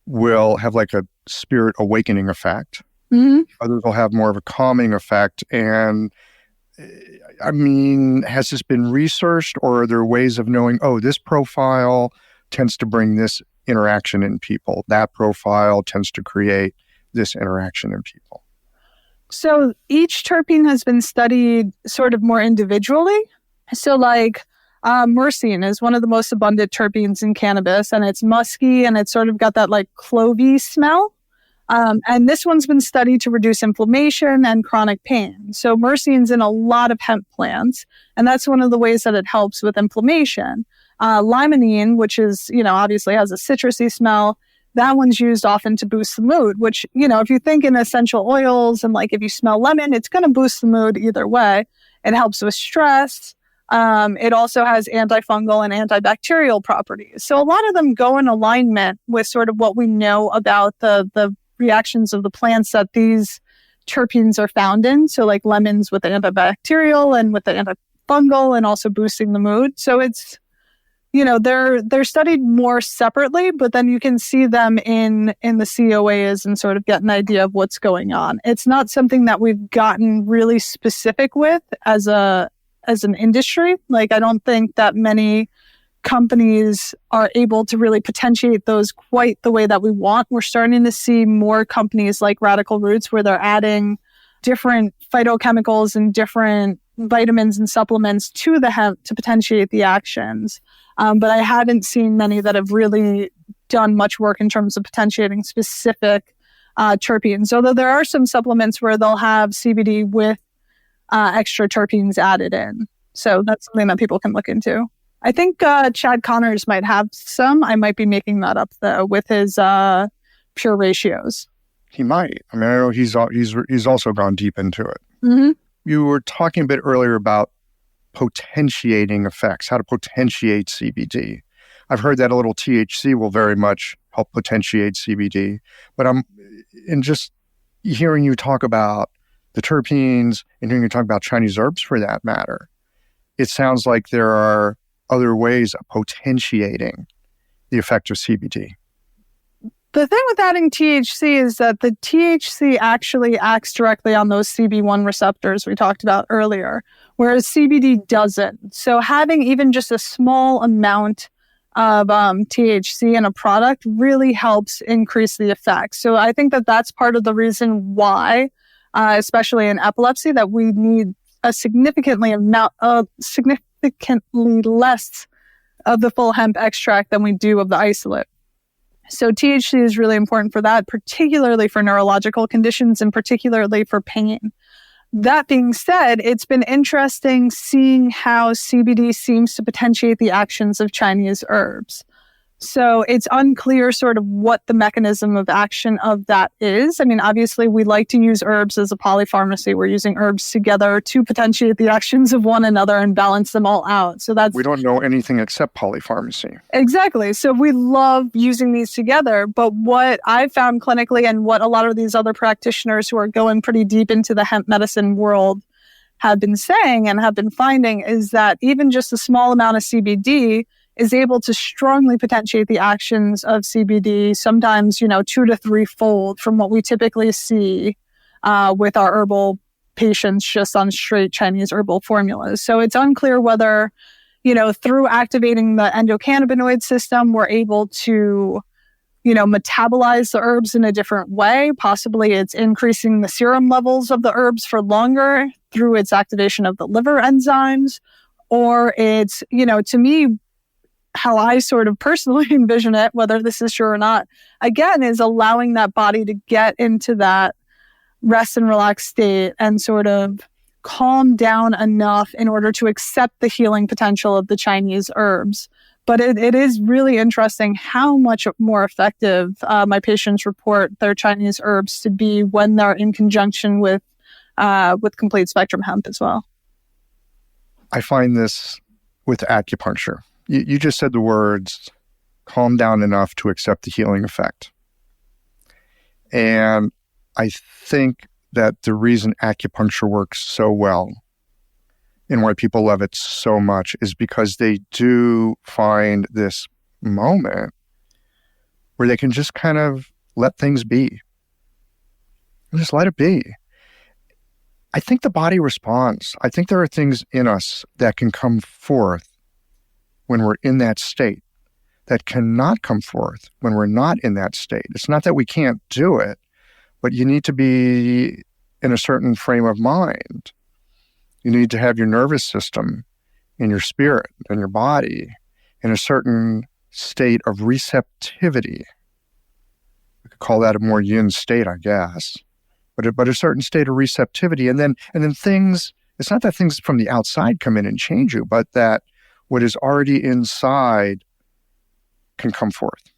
[SPEAKER 2] will have a spirit awakening effect.
[SPEAKER 1] Mm-hmm.
[SPEAKER 2] Others will have more of a calming effect. And has this been researched, or are there ways of knowing, this profile tends to bring this interaction in people, that profile tends to create this interaction in people?
[SPEAKER 1] So each terpene has been studied sort of more individually. So myrcene is one of the most abundant terpenes in cannabis, and it's musky and it's sort of got that clovey smell. And this one's been studied to reduce inflammation and chronic pain. So myrcene's in a lot of hemp plants, and that's one of the ways that it helps with inflammation. Limonene, which is, obviously has a citrusy smell. That one's used often to boost the mood, which, if you think in essential oils and like if you smell lemon, it's going to boost the mood either way. It helps with stress. It also has antifungal and antibacterial properties. So a lot of them go in alignment with sort of what we know about the reactions of the plants that these terpenes are found in. So like lemons with the antibacterial and with the antifungal and also boosting the mood. So it's, they're studied more separately, but then you can see them in the COAs and sort of get an idea of what's going on. It's not something that we've gotten really specific with as an industry. Like, I don't think that many companies are able to really potentiate those quite the way that we want. We're starting to see more companies like Radical Roots where they're adding different phytochemicals and different vitamins and supplements to the hemp to potentiate the actions. But I haven't seen many that have really done much work in terms of potentiating specific terpenes. Although there are some supplements where they'll have CBD with extra terpenes added in. So that's something that people can look into. I think Chad Connors might have some. I might be making that up though with his pure ratios.
[SPEAKER 2] He might. I mean, I know he's also gone deep into it.
[SPEAKER 1] Mm-hmm.
[SPEAKER 2] You were talking a bit earlier about potentiating effects, how to potentiate CBD. I've heard that a little THC will very much help potentiate CBD, but I'm just hearing you talk about the terpenes and hearing you talk about Chinese herbs for that matter. It sounds like there are other ways of potentiating the effect of CBD.
[SPEAKER 1] The thing with adding THC is that the THC actually acts directly on those CB1 receptors we talked about earlier, whereas CBD doesn't. So having even just a small amount of THC in a product really helps increase the effect. So I think that that's part of the reason why, especially in epilepsy, that we need a significantly less of the full hemp extract than we do of the isolate. So THC is really important for that, particularly for neurological conditions and particularly for pain. That being said, it's been interesting seeing how CBD seems to potentiate the actions of Chinese herbs. So it's unclear sort of what the mechanism of action of that is. I mean, obviously, we like to use herbs as a polypharmacy. We're using herbs together to potentiate the actions of one another and balance them all out. So that's...
[SPEAKER 2] We don't know anything except polypharmacy.
[SPEAKER 1] Exactly. So we love using these together. But what I've found clinically and what a lot of these other practitioners who are going pretty deep into the hemp medicine world have been saying and have been finding is that even just a small amount of CBD is able to strongly potentiate the actions of CBD, sometimes, 2 to 3-fold from what we typically see with our herbal patients just on straight Chinese herbal formulas. So it's unclear whether, through activating the endocannabinoid system, we're able to, metabolize the herbs in a different way. Possibly it's increasing the serum levels of the herbs for longer through its activation of the liver enzymes, or it's, to me, how I sort of personally envision it, whether this is true or not, again, is allowing that body to get into that rest and relax state and sort of calm down enough in order to accept the healing potential of the Chinese herbs. But it is really interesting how much more effective my patients report their Chinese herbs to be when they're in conjunction with complete spectrum hemp as well.
[SPEAKER 2] I find this with acupuncture. You just said the words, calm down enough to accept the healing effect. And I think that the reason acupuncture works so well and why people love it so much is because they do find this moment where they can just kind of let things be. Just let it be. I think the body responds. I think there are things in us that can come forth when we're in that state that cannot come forth when we're not in that state. It's not that we can't do it, but you need to be in a certain frame of mind. You need to have your nervous system and your spirit and your body in a certain state of receptivity. We could call that a more yin state, I guess, but a certain state of receptivity. And then things, it's not that things from the outside come in and change you, but that what is already inside can come forth.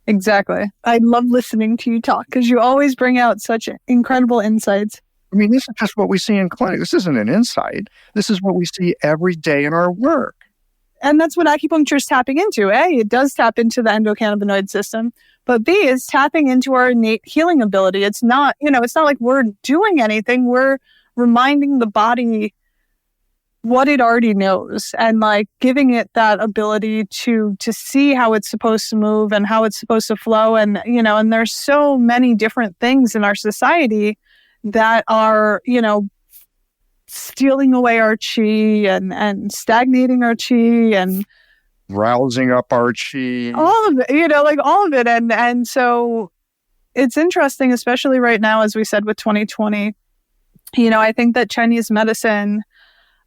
[SPEAKER 1] Exactly. I love listening to you talk because you always bring out such incredible insights.
[SPEAKER 2] I mean, this is just what we see in clinic. This isn't an insight. This is what we see every day in our work.
[SPEAKER 1] And that's what acupuncture is tapping into. A, it does tap into the endocannabinoid system, but B, is tapping into our innate healing ability. It's not, it's not like we're doing anything. We're reminding the body what it already knows and like giving it that ability to see how it's supposed to move and how it's supposed to flow. And, and there's so many different things in our society that are, stealing away our chi and stagnating our chi and
[SPEAKER 2] rousing up our chi.
[SPEAKER 1] All of it, all of it. And so it's interesting, especially right now, as we said, with 2020, I think that Chinese medicine,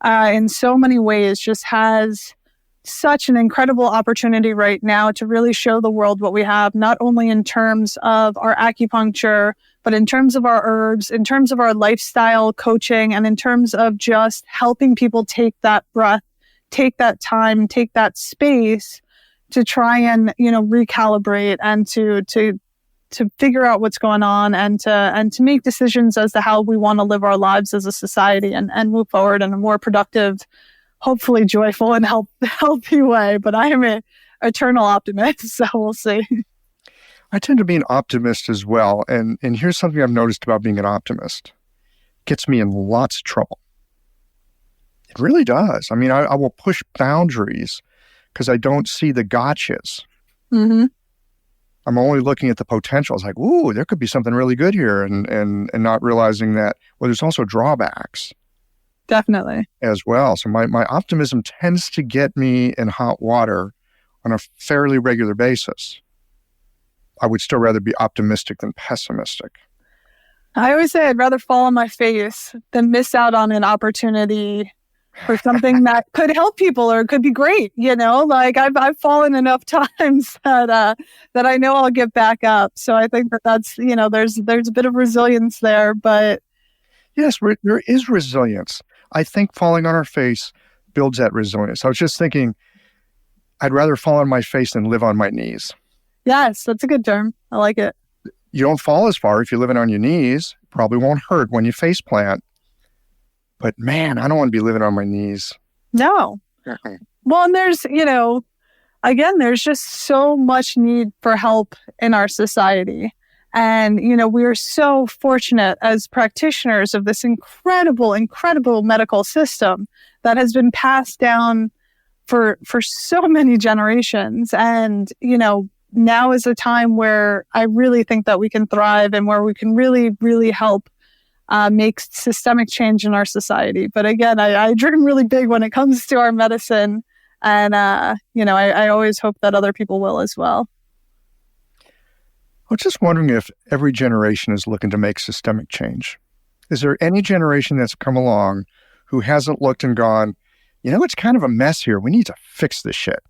[SPEAKER 1] in so many ways, just has such an incredible opportunity right now to really show the world what we have, not only in terms of our acupuncture, but in terms of our herbs, in terms of our lifestyle coaching, and in terms of just helping people take that breath, take that time, take that space to try and, recalibrate and to figure out what's going on and to make decisions as to how we want to live our lives as a society and move forward in a more productive, hopefully joyful and healthy way. But I am an eternal optimist, so we'll see.
[SPEAKER 2] I tend to be an optimist as well. And here's something I've noticed about being an optimist. It gets me in lots of trouble. It really does. I mean, I will push boundaries because I don't see the gotchas.
[SPEAKER 1] Mm-hmm.
[SPEAKER 2] I'm only looking at the potential. It's like, ooh, there could be something really good here. And not realizing that, well, there's also drawbacks.
[SPEAKER 1] Definitely.
[SPEAKER 2] As well. So my optimism tends to get me in hot water on a fairly regular basis. I would still rather be optimistic than pessimistic.
[SPEAKER 1] I always say I'd rather fall on my face than miss out on an opportunity for something that could help people or could be great. Like I've fallen enough times that I know I'll get back up. So I think that's, there's a bit of resilience there, but.
[SPEAKER 2] Yes, there is resilience. I think falling on our face builds that resilience. I was just thinking, I'd rather fall on my face than live on my knees.
[SPEAKER 1] Yes, that's a good term. I like it.
[SPEAKER 2] You don't fall as far if you're living on your knees. Probably won't hurt when you face plant. But man, I don't want to be living on my knees.
[SPEAKER 1] No. Well, and there's, again, there's just so much need for help in our society. And, we are so fortunate as practitioners of this incredible, incredible medical system that has been passed down for so many generations. And, now is a time where I really think that we can thrive and where we can really, really help make systemic change in our society. But again, I dream really big when it comes to our medicine. And, I always hope that other people will as well.
[SPEAKER 2] I was just wondering if every generation is looking to make systemic change. Is there any generation that's come along who hasn't looked and gone, it's kind of a mess here. We need to fix this shit.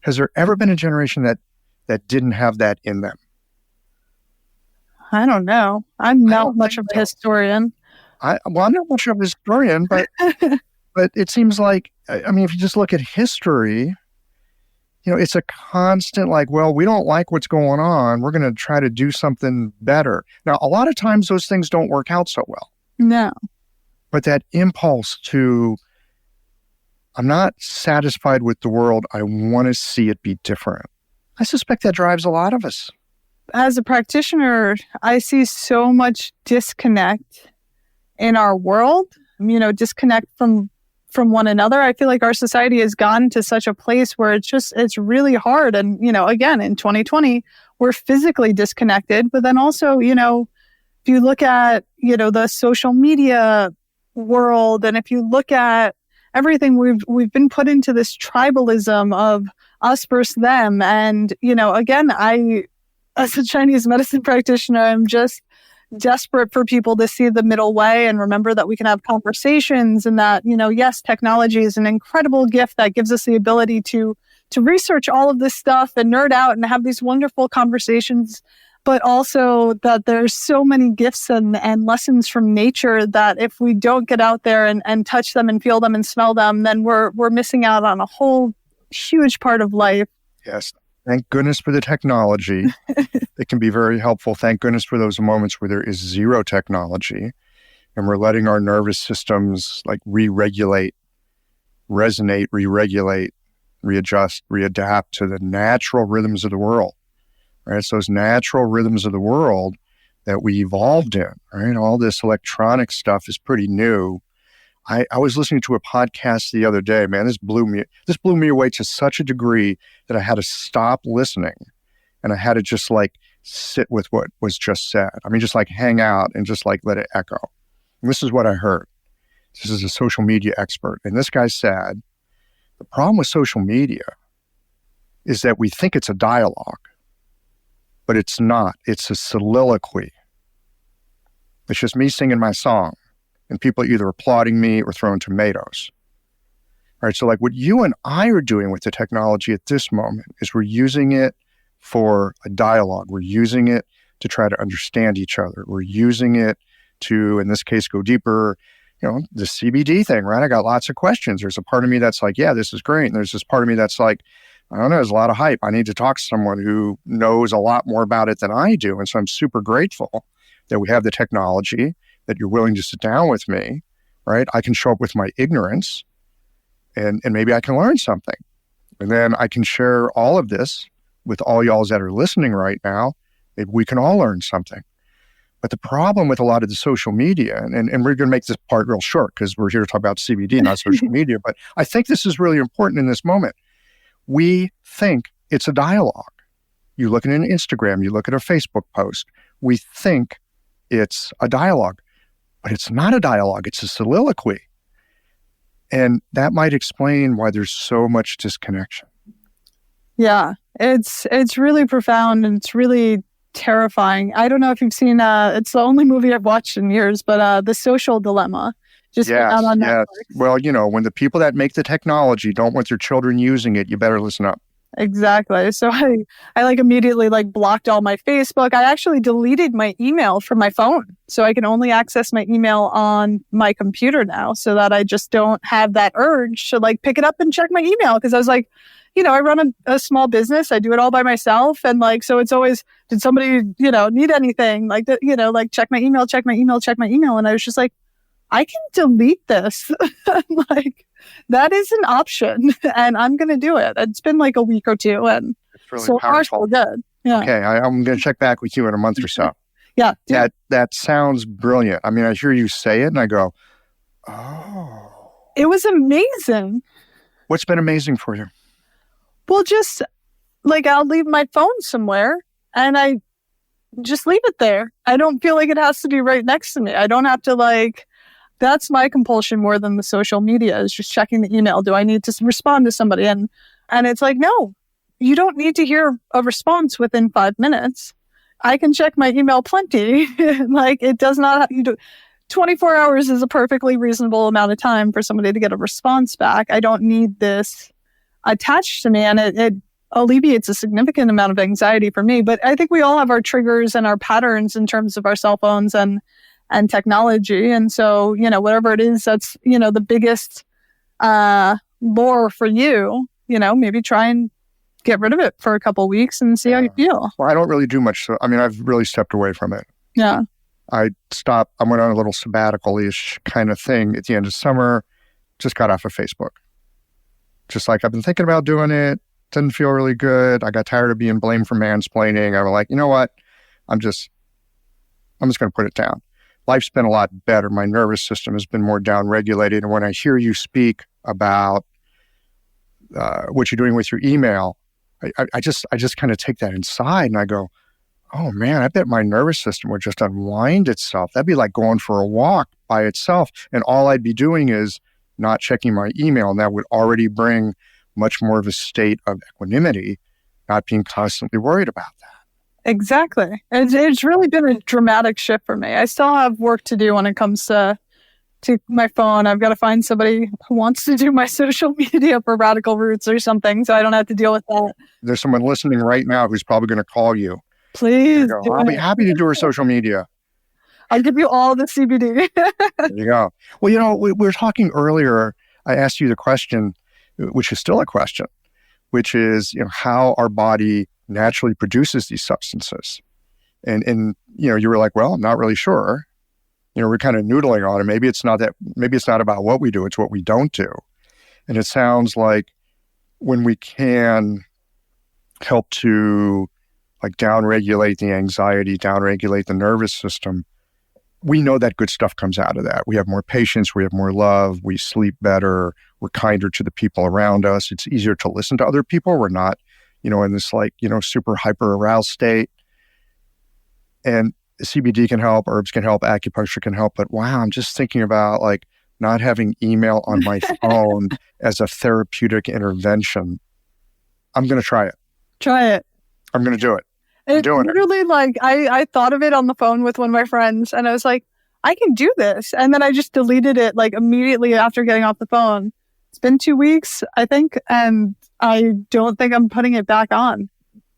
[SPEAKER 2] Has there ever been a generation that didn't have that in them?
[SPEAKER 1] I don't know. I'm not much of a historian.
[SPEAKER 2] I'm not much of a historian, but but it seems like, if you just look at history, it's a constant we don't like what's going on. We're going to try to do something better. Now, a lot of times those things don't work out so well.
[SPEAKER 1] No.
[SPEAKER 2] But that impulse to, I'm not satisfied with the world. I want to see it be different. I suspect that drives a lot of us.
[SPEAKER 1] As a practitioner, I see so much disconnect in our world, disconnect from one another. I feel like our society has gone to such a place where it's really hard. And, again, in 2020, we're physically disconnected. But then also, if you look at, the social media world, and if you look at everything, we've been put into this tribalism of us versus them. And, again, as a Chinese medicine practitioner, I'm just desperate for people to see the middle way and remember that we can have conversations and that, yes, technology is an incredible gift that gives us the ability to research all of this stuff and nerd out and have these wonderful conversations but also that there's so many gifts and lessons from nature that if we don't get out there and touch them and feel them and smell them, then we're missing out on a whole huge part of life.
[SPEAKER 2] Yes. Thank goodness for the technology. It can be very helpful. Thank goodness for those moments where there is zero technology and we're letting our nervous systems like re-regulate, resonate, re-regulate, readjust, readapt to the natural rhythms of the world. Right? It's those natural rhythms of the world that we evolved in, right? All this electronic stuff is pretty new. I was listening to a podcast the other day, man, this blew me away to such a degree that I had to stop listening and I had to just like sit with what was just said. I mean, just like hang out and just like let it echo. And this is what I heard. This is a social media expert. And this guy said, the problem with social media is that we think it's a dialogue. But it's not. It's a soliloquy. It's just me singing my song and people either applauding me or throwing tomatoes. All right, so like what you and I are doing with the technology at this moment is we're using it for a dialogue. We're using it to try to understand each other. We're using it to, in this case, go deeper. You know, the CBD thing, right? I got lots of questions. There's a part of me that's like, yeah, this is great. And there's this part of me that's like, I don't know, there's a lot of hype. I need to talk to someone who knows a lot more about it than I do. And so I'm super grateful that we have the technology, that you're willing to sit down with me, right? I can show up with my ignorance and maybe I can learn something. And then I can share all of this with all y'all that are listening right now. Maybe we can all learn something. But the problem with a lot of the social media, and we're going to make this part real short because we're here to talk about CBD, not social media, but I think this is really important in this moment. We think it's a dialogue. You look at an Instagram, you look at a Facebook post, we think it's a dialogue, but it's not a dialogue, it's a soliloquy. And that might explain why there's so much disconnection.
[SPEAKER 1] Yeah, it's really profound and it's really terrifying. I don't know if you've seen, it's the only movie I've watched in years, but The Social Dilemma. Just out on Netflix.
[SPEAKER 2] Well, you know, when the people that make the technology don't want their children using it, you better listen up.
[SPEAKER 1] Exactly. So I like immediately like blocked all my Facebook. I actually deleted my email from my phone. So I can only access my email on my computer now so that I just don't have that urge to like pick it up and check my email. Because I was like, you know, I run a small business. I do it all by myself. And like, so it's always, did somebody, you know, need anything? Like, you know, like check my email. And I was just like, I can delete this. Like, that is an option and I'm going to do it. It's been like a week or two and
[SPEAKER 2] it's really
[SPEAKER 1] so far
[SPEAKER 2] powerful.
[SPEAKER 1] so good. Yeah.
[SPEAKER 2] Okay, I'm going to check back with you in a month or so.
[SPEAKER 1] Yeah.
[SPEAKER 2] That sounds brilliant. I mean, I hear you say it and I go, oh.
[SPEAKER 1] It was amazing.
[SPEAKER 2] What's been amazing for you?
[SPEAKER 1] Well, just like I'll leave my phone somewhere and I just leave it there. I don't feel like it has to be right next to me. I don't have to like, that's my compulsion more than the social media is just checking the email. Do I need to respond to somebody? And it's like, no, you don't need to hear a response within 5 minutes. I can check my email plenty. Like it does not have, you do 24 hours is a perfectly reasonable amount of time for somebody to get a response back. I don't need this attached to me. And it alleviates a significant amount of anxiety for me. But I think we all have our triggers and our patterns in terms of our cell phones and technology. And so, you know, whatever it is, that's, you know, the biggest lure for you, you know, maybe try and get rid of it for a couple of weeks and see how you feel.
[SPEAKER 2] Well, I don't really do much. So, I mean, I've really stepped away from it.
[SPEAKER 1] Yeah.
[SPEAKER 2] I went on a little sabbatical-ish kind of thing at the end of summer, just got off of Facebook. Just like I've been thinking about doing it, didn't feel really good. I got tired of being blamed for mansplaining. I was like, you know what? I'm just going to put it down. Life's been a lot better. My nervous system has been more down-regulated. And when I hear you speak about what you're doing with your email, I just kind of take that inside and I go, oh man, I bet my nervous system would just unwind itself. That'd be like going for a walk by itself. And all I'd be doing is not checking my email. And that would already bring much more of a state of equanimity, not being constantly worried about that.
[SPEAKER 1] Exactly. It's really been a dramatic shift for me. I still have work to do when it comes to my phone. I've got to find somebody who wants to do my social media for Radical Roots or something, so I don't have to deal with that.
[SPEAKER 2] There's someone listening right now who's probably going to call you
[SPEAKER 1] Please
[SPEAKER 2] There you
[SPEAKER 1] do
[SPEAKER 2] go. I'll be
[SPEAKER 1] it.
[SPEAKER 2] happy to do her social media.
[SPEAKER 1] I'll give you all the CBD.
[SPEAKER 2] There you go. Well, we were talking earlier. I asked you the question, which is still a question, which is, how our body naturally produces these substances. And you were like, well, I'm not really sure. We're kind of noodling on it. Maybe it's not about what we do, it's what we don't do. And it sounds like when we can help to downregulate the anxiety, downregulate the nervous system, we know that good stuff comes out of that. We have more patience, we have more love, we sleep better, we're kinder to the people around us. It's easier to listen to other people. We're not, in this super hyper aroused state. And CBD can help, herbs can help, acupuncture can help. But wow, I'm just thinking about not having email on my phone as a therapeutic intervention. I'm going to try it.
[SPEAKER 1] Try it.
[SPEAKER 2] I'm going to do it.
[SPEAKER 1] It's literally I thought of it on the phone with one of my friends and I was like, I can do this. And then I just deleted it immediately after getting off the phone. It's been 2 weeks, I think, and I don't think I'm putting it back on.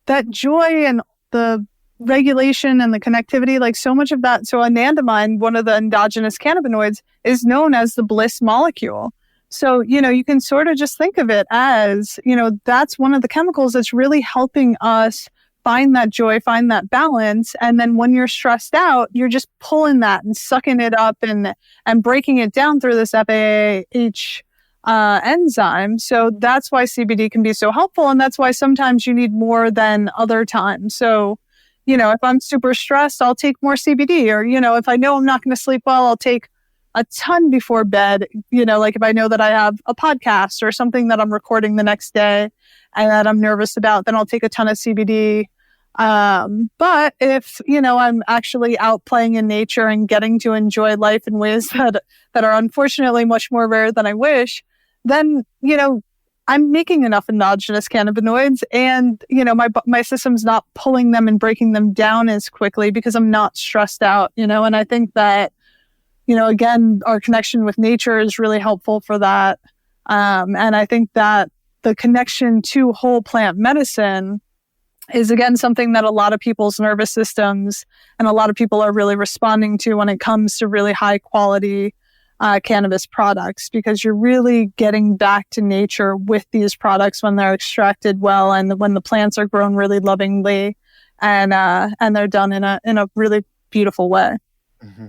[SPEAKER 1] That joy and the regulation and the connectivity, so much of that. So anandamide, one of the endogenous cannabinoids, is known as the bliss molecule. So, you can sort of just think of it as, that's one of the chemicals that's really helping us find that joy, find that balance. And then when you're stressed out, you're just pulling that and sucking it up and breaking it down through this FAH enzyme. So that's why CBD can be so helpful. And that's why sometimes you need more than other times. So, if I'm super stressed, I'll take more CBD. Or, if I know I'm not going to sleep well, I'll take a ton before bed. If I know that I have a podcast or something that I'm recording the next day and that I'm nervous about, then I'll take a ton of CBD. But if, I'm actually out playing in nature and getting to enjoy life in ways that are unfortunately much more rare than I wish, then, I'm making enough endogenous cannabinoids and, my system's not pulling them and breaking them down as quickly because I'm not stressed out, and I think that, again, our connection with nature is really helpful for that. And I think that the connection to whole plant medicine is, again, something that a lot of people's nervous systems and a lot of people are really responding to when it comes to really high quality cannabis products, because you're really getting back to nature with these products when they're extracted well and when the plants are grown really lovingly and they're done in a really beautiful way.
[SPEAKER 2] Mm-hmm.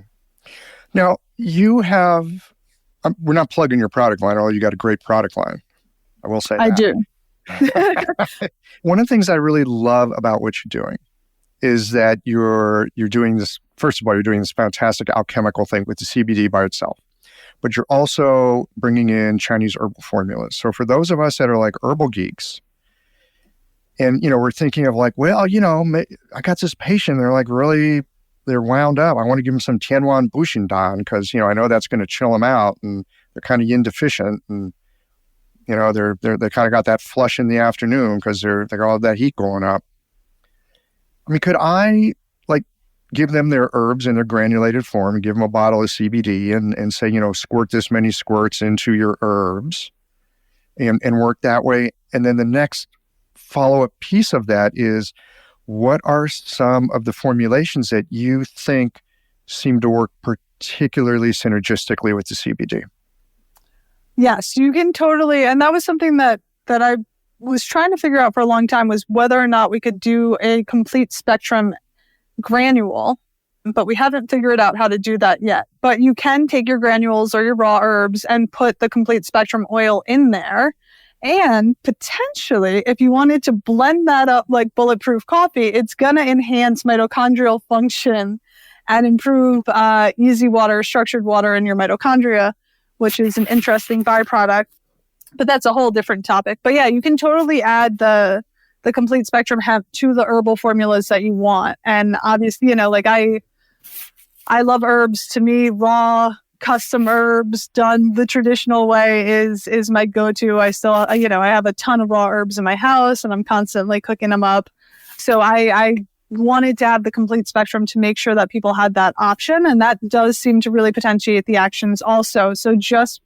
[SPEAKER 2] Now, you have, we're not plugging your product line, although you got a great product line. I will say that.
[SPEAKER 1] I do.
[SPEAKER 2] One of the things I really love about what you're doing is that you're doing this, first of all, you're doing this fantastic alchemical thing with the CBD by itself, but you're also bringing in Chinese herbal formulas. So for those of us that are herbal geeks, and, we're thinking of I got this patient, they're wound up. I want to give them some Tianwan Bushindan because, I know that's going to chill them out, and they're kind of yin deficient, and they kind of got that flush in the afternoon because they got all that heat going up. I mean, could I give them their herbs in their granulated form and give them a bottle of CBD and say, squirt this many squirts into your herbs and work that way? And then the next follow-up piece of that is, what are some of the formulations that you think seem to work particularly synergistically with the CBD?
[SPEAKER 1] Yes, you can totally. And that was something that I was trying to figure out for a long time, was whether or not we could do a complete spectrum granule, but we haven't figured out how to do that yet. But you can take your granules or your raw herbs and put the complete spectrum oil in there. And potentially, if you wanted to blend that up like bulletproof coffee, it's going to enhance mitochondrial function and improve easy water, structured water in your mitochondria, which is an interesting byproduct. But that's a whole different topic. But yeah, you can totally add the complete spectrum hemp to the herbal formulas that you want. And obviously, I love herbs. To me, raw, custom herbs done the traditional way is my go-to. I still, I have a ton of raw herbs in my house and I'm constantly cooking them up. So I wanted to have the complete spectrum to make sure that people had that option. And that does seem to really potentiate the actions also. So just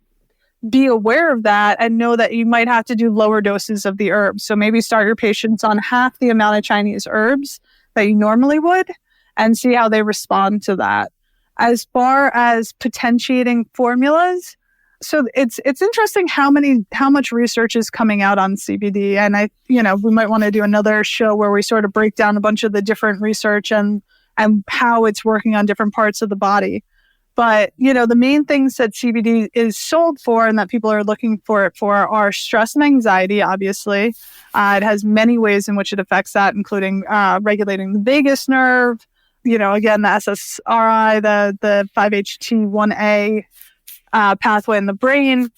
[SPEAKER 1] be aware of that and know that you might have to do lower doses of the herbs. So maybe start your patients on half the amount of Chinese herbs that you normally would and see how they respond to that. As far as potentiating formulas, so it's interesting how much research is coming out on CBD. And we might want to do another show where we sort of break down a bunch of the different research and how it's working on different parts of the body. But, the main things that CBD is sold for and that people are looking for it for are stress and anxiety, obviously. It has many ways in which it affects that, including regulating the vagus nerve, again, the SSRI, the 5-HT1A pathway in the brain.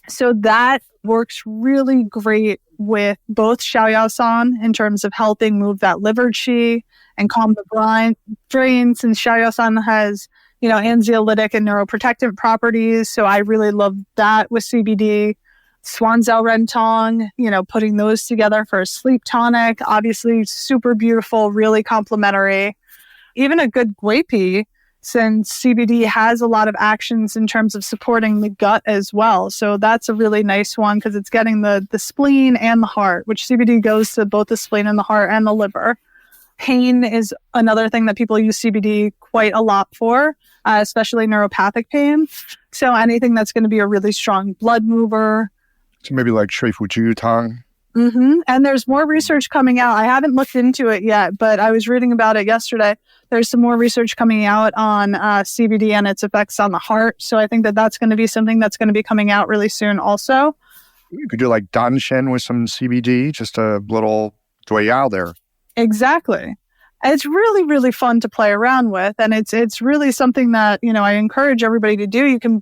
[SPEAKER 1] So that works really great with both Qiological in terms of helping move that liver qi and calm the brain, since Qiological has anxiolytic and neuroprotective properties. So I really love that with CBD. Swanzhou Rentong, putting those together for a sleep tonic, obviously super beautiful, really complementary. Even a good guipi, since CBD has a lot of actions in terms of supporting the gut as well. So that's a really nice one because it's getting the spleen and the heart, which CBD goes to both the spleen and the heart and the liver. Pain is another thing that people use CBD quite a lot for, especially neuropathic pain. So anything that's going to be a really strong blood mover.
[SPEAKER 2] So maybe like Shui Fujiu Tang.
[SPEAKER 1] Mm-hmm. And there's more research coming out. I haven't looked into it yet, but I was reading about it yesterday. There's some more research coming out on CBD and its effects on the heart. So I think that that's going to be something that's going to be coming out really soon also.
[SPEAKER 2] You could do like Danshen with some CBD, just a little doyao there.
[SPEAKER 1] Exactly. It's really, really fun to play around with. And it's really something that, I encourage everybody to do. You can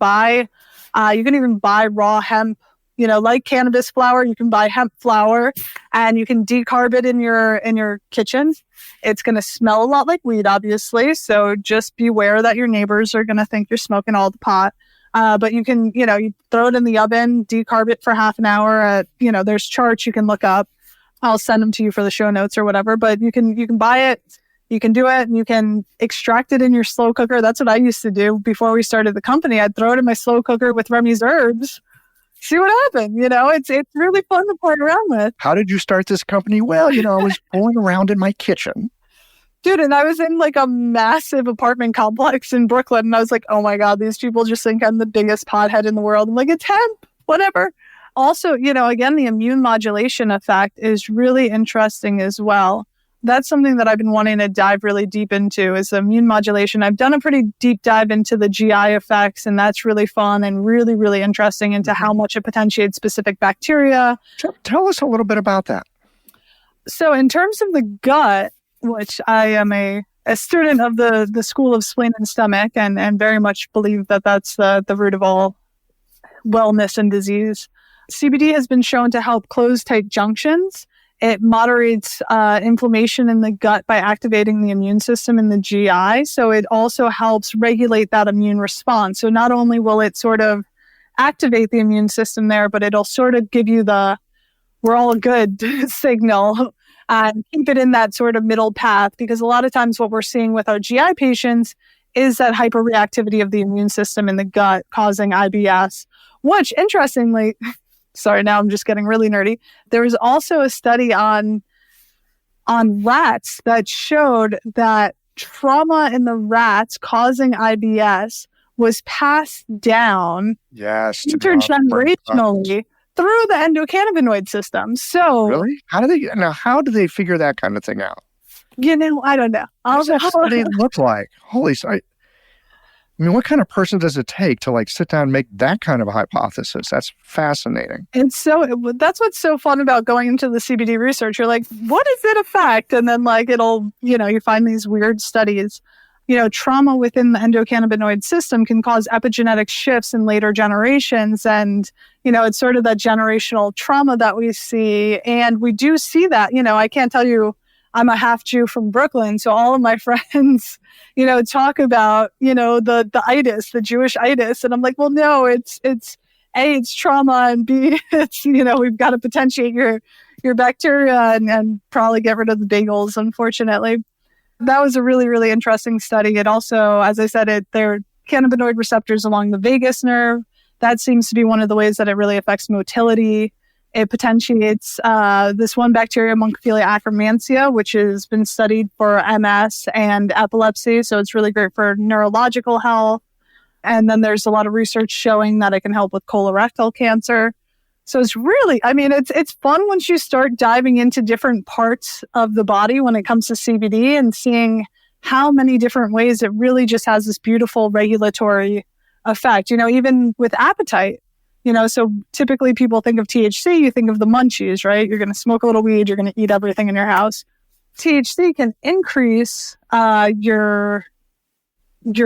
[SPEAKER 1] even buy raw hemp, like cannabis flower. You can buy hemp flower and you can decarb it in your kitchen. It's going to smell a lot like weed, obviously. So just beware that your neighbors are going to think you're smoking all the pot. But you can, you throw it in the oven, decarb it for half an hour. There's charts you can look up. I'll send them to you for the show notes or whatever, but you can buy it, you can do it, and you can extract it in your slow cooker. That's what I used to do before we started the company. I'd throw it in my slow cooker with Remy's herbs, see what happened. It's really fun to play around with.
[SPEAKER 2] How did you start this company? Well, I was fooling around in my kitchen.
[SPEAKER 1] Dude, and I was in like a massive apartment complex in Brooklyn, and I was like, oh my God, these people just think I'm the biggest pothead in the world. I'm like, it's hemp, whatever. Also, again, the immune modulation effect is really interesting as well. That's something that I've been wanting to dive really deep into is immune modulation. I've done a pretty deep dive into the GI effects, and that's really fun and really, really interesting into how much it potentiates specific bacteria.
[SPEAKER 2] Tell us a little bit about that.
[SPEAKER 1] So in terms of the gut, which I am a student of the school of spleen and stomach and very much believe that that's the root of all wellness and disease. CBD has been shown to help close tight junctions. It moderates inflammation in the gut by activating the immune system in the GI. So it also helps regulate that immune response. So not only will it sort of activate the immune system there, but it'll sort of give you the we're all good signal and keep it in that sort of middle path. Because a lot of times what we're seeing with our GI patients is that hyperreactivity of the immune system in the gut causing IBS, which interestingly... Sorry, now I'm just getting really nerdy. There was also a study on rats that showed that trauma in the rats causing IBS was passed down intergenerationally through the endocannabinoid system. So
[SPEAKER 2] really? How do they figure that kind of thing out?
[SPEAKER 1] I don't know.
[SPEAKER 2] What does that study look like? Holy shit. I mean, what kind of person does it take to sit down and make that kind of a hypothesis? That's fascinating.
[SPEAKER 1] And so that's what's so fun about going into the CBD research. You're like, what does it affect? And then it'll, you find these weird studies. Trauma within the endocannabinoid system can cause epigenetic shifts in later generations. And, it's sort of that generational trauma that we see. And we do see that, I can't tell you, I'm a half Jew from Brooklyn. So all of my friends, talk about, the itis, the Jewish itis. And I'm like, well, no, it's A, it's trauma, and B, it's, we've got to potentiate your bacteria and probably get rid of the bagels, unfortunately. That was a really, really interesting study. It also, as I said, there are cannabinoid receptors along the vagus nerve. That seems to be one of the ways that it really affects motility. It potentiates this one bacteria, Monophila akkermansia, which has been studied for MS and epilepsy. So it's really great for neurological health. And then there's a lot of research showing that it can help with colorectal cancer. So it's really, I mean, it's fun once you start diving into different parts of the body when it comes to CBD and seeing how many different ways it really just has this beautiful regulatory effect. Even with appetite, so typically people think of THC, you think of the munchies, right? You're going to smoke a little weed, you're going to eat everything in your house. THC can increase your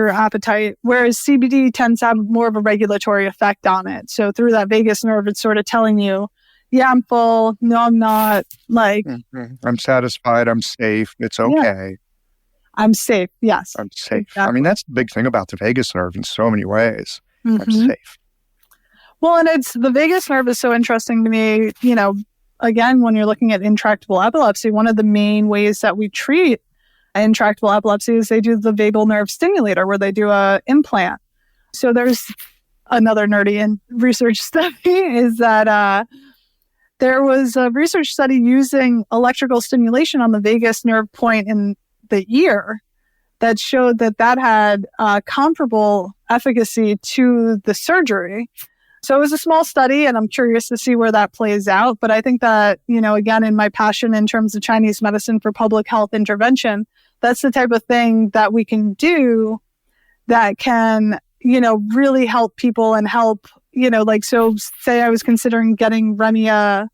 [SPEAKER 1] appetite, whereas CBD tends to have more of a regulatory effect on it. So through that vagus nerve, it's sort of telling you, yeah, I'm full. No, I'm not.
[SPEAKER 2] I'm satisfied. I'm safe. It's okay.
[SPEAKER 1] Yeah, I'm safe. Yes.
[SPEAKER 2] I'm safe.
[SPEAKER 1] Exactly.
[SPEAKER 2] I mean, that's the big thing about the vagus nerve in so many ways. I'm safe.
[SPEAKER 1] Well, and the vagus nerve is so interesting to me. Again, when you're looking at intractable epilepsy, one of the main ways that we treat intractable epilepsy is they do the vagal nerve stimulator, where they do a implant. So there's another nerdy research study is that there was a research study using electrical stimulation on the vagus nerve point in the ear that showed that had comparable efficacy to the surgery. So it was a small study, and I'm curious to see where that plays out. But I think that, again, in my passion in terms of Chinese medicine for public health intervention, that's the type of thing that we can do that can, really help people and help, so say I was considering getting Remy a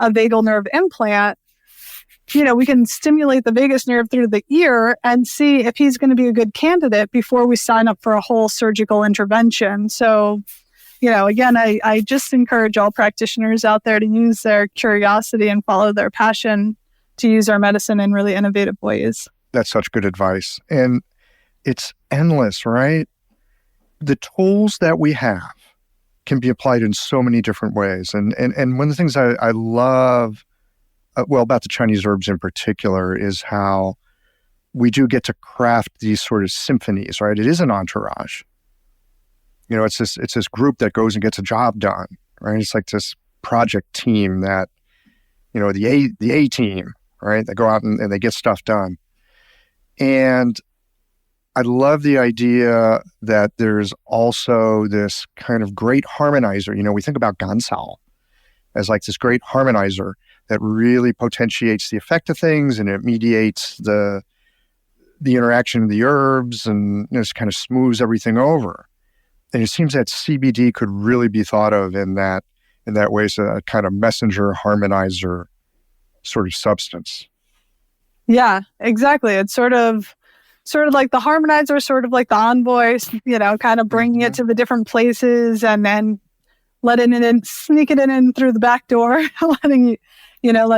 [SPEAKER 1] vagal nerve implant, we can stimulate the vagus nerve through the ear and see if he's going to be a good candidate before we sign up for a whole surgical intervention. So, again, I just encourage all practitioners out there to use their curiosity and follow their passion to use our medicine in really innovative ways.
[SPEAKER 2] That's such good advice. And it's endless, right? The tools that we have can be applied in so many different ways. And one of the things I love, about the Chinese herbs in particular, is how we do get to craft these sort of symphonies, right? It is an entourage. It's this group that goes and gets a job done, right? It's like this project team that, the A team, right? They go out and they get stuff done. And I love the idea that there's also this kind of great harmonizer. We think about Gansal as like this great harmonizer that really potentiates the effect of things, and it mediates the interaction of the herbs, and just kind of smooths everything over. And it seems that CBD could really be thought of in that way as a kind of messenger harmonizer sort of substance.
[SPEAKER 1] Yeah, exactly. It's sort of like the harmonizer, sort of like the envoy, kind of bringing it to the different places and then sneaking it in through the back door, letting you,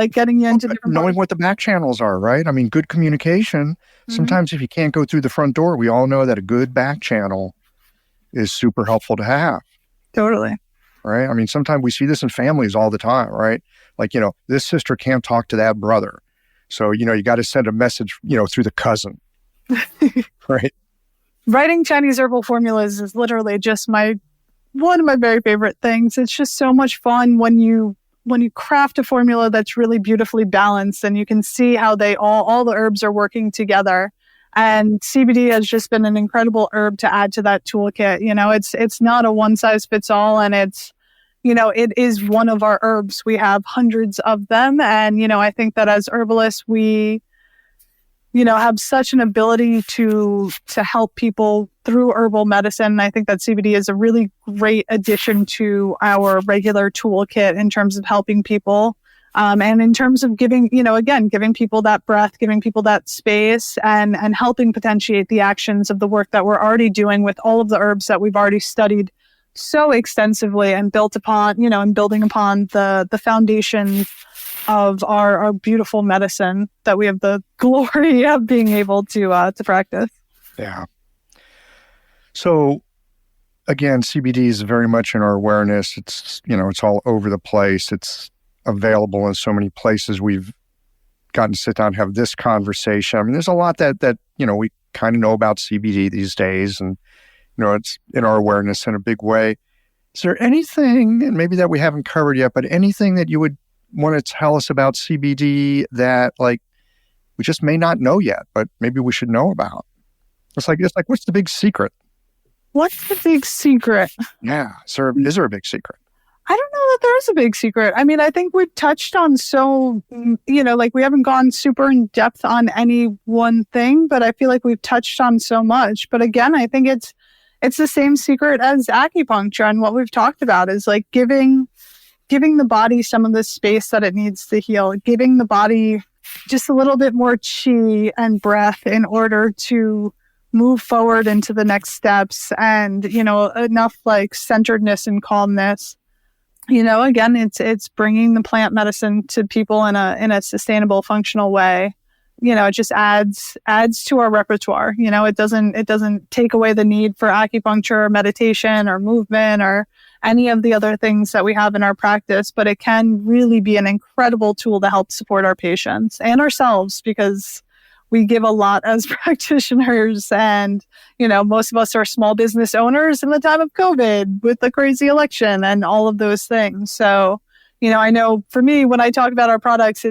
[SPEAKER 1] getting you into different
[SPEAKER 2] knowing what the back channels are, right? I mean, good communication. Sometimes if you can't go through the front door, we all know that a good back channel is super helpful to have.
[SPEAKER 1] Totally.
[SPEAKER 2] Right? I mean, sometimes we see this in families all the time, right? Like, this sister can't talk to that brother. So, you got to send a message, through the cousin. Right?
[SPEAKER 1] Writing Chinese herbal formulas is literally just one of my very favorite things. It's just so much fun when you craft a formula that's really beautifully balanced, and you can see how all the herbs are working together. And CBD has just been an incredible herb to add to that toolkit. It's not a one size fits all, and it's, it is one of our herbs. We have hundreds of them. And, I think that as herbalists, we, have such an ability to help people through herbal medicine. I think that CBD is a really great addition to our regular toolkit in terms of helping people. And in terms of giving people that breath, giving people that space, and helping potentiate the actions of the work that we're already doing with all of the herbs that we've already studied so extensively and building upon the foundation of our beautiful medicine that we have the glory of being able to practice.
[SPEAKER 2] Yeah. So again, CBD is very much in our awareness. It's, it's all over the place. It's available in so many places. We've gotten to sit down and have this conversation. I mean, there's a lot that we kind of know about CBD these days, and it's in our awareness in a big way. Is there anything, and maybe that we haven't covered yet, but anything that you would want to tell us about CBD that like we just may not know yet, but maybe we should know about? It's like what's the big secret?
[SPEAKER 1] What's the big secret?
[SPEAKER 2] Yeah. Is there a big secret?
[SPEAKER 1] I don't know that there is a big secret. I mean, I think we've touched on like we haven't gone super in depth on any one thing, but I feel like we've touched on so much. But again, I think it's the same secret as acupuncture, and what we've talked about is like giving the body some of the space that it needs to heal, giving the body just a little bit more chi and breath in order to move forward into the next steps, and enough like centeredness and calmness. Again, it's bringing the plant medicine to people in a sustainable, functional way. It just adds to our repertoire. It doesn't take away the need for acupuncture or meditation or movement or any of the other things that we have in our practice, but it can really be an incredible tool to help support our patients and ourselves, because we give a lot as practitioners, and, most of us are small business owners in the time of COVID with the crazy election and all of those things. So, I know for me, when I talk about our products,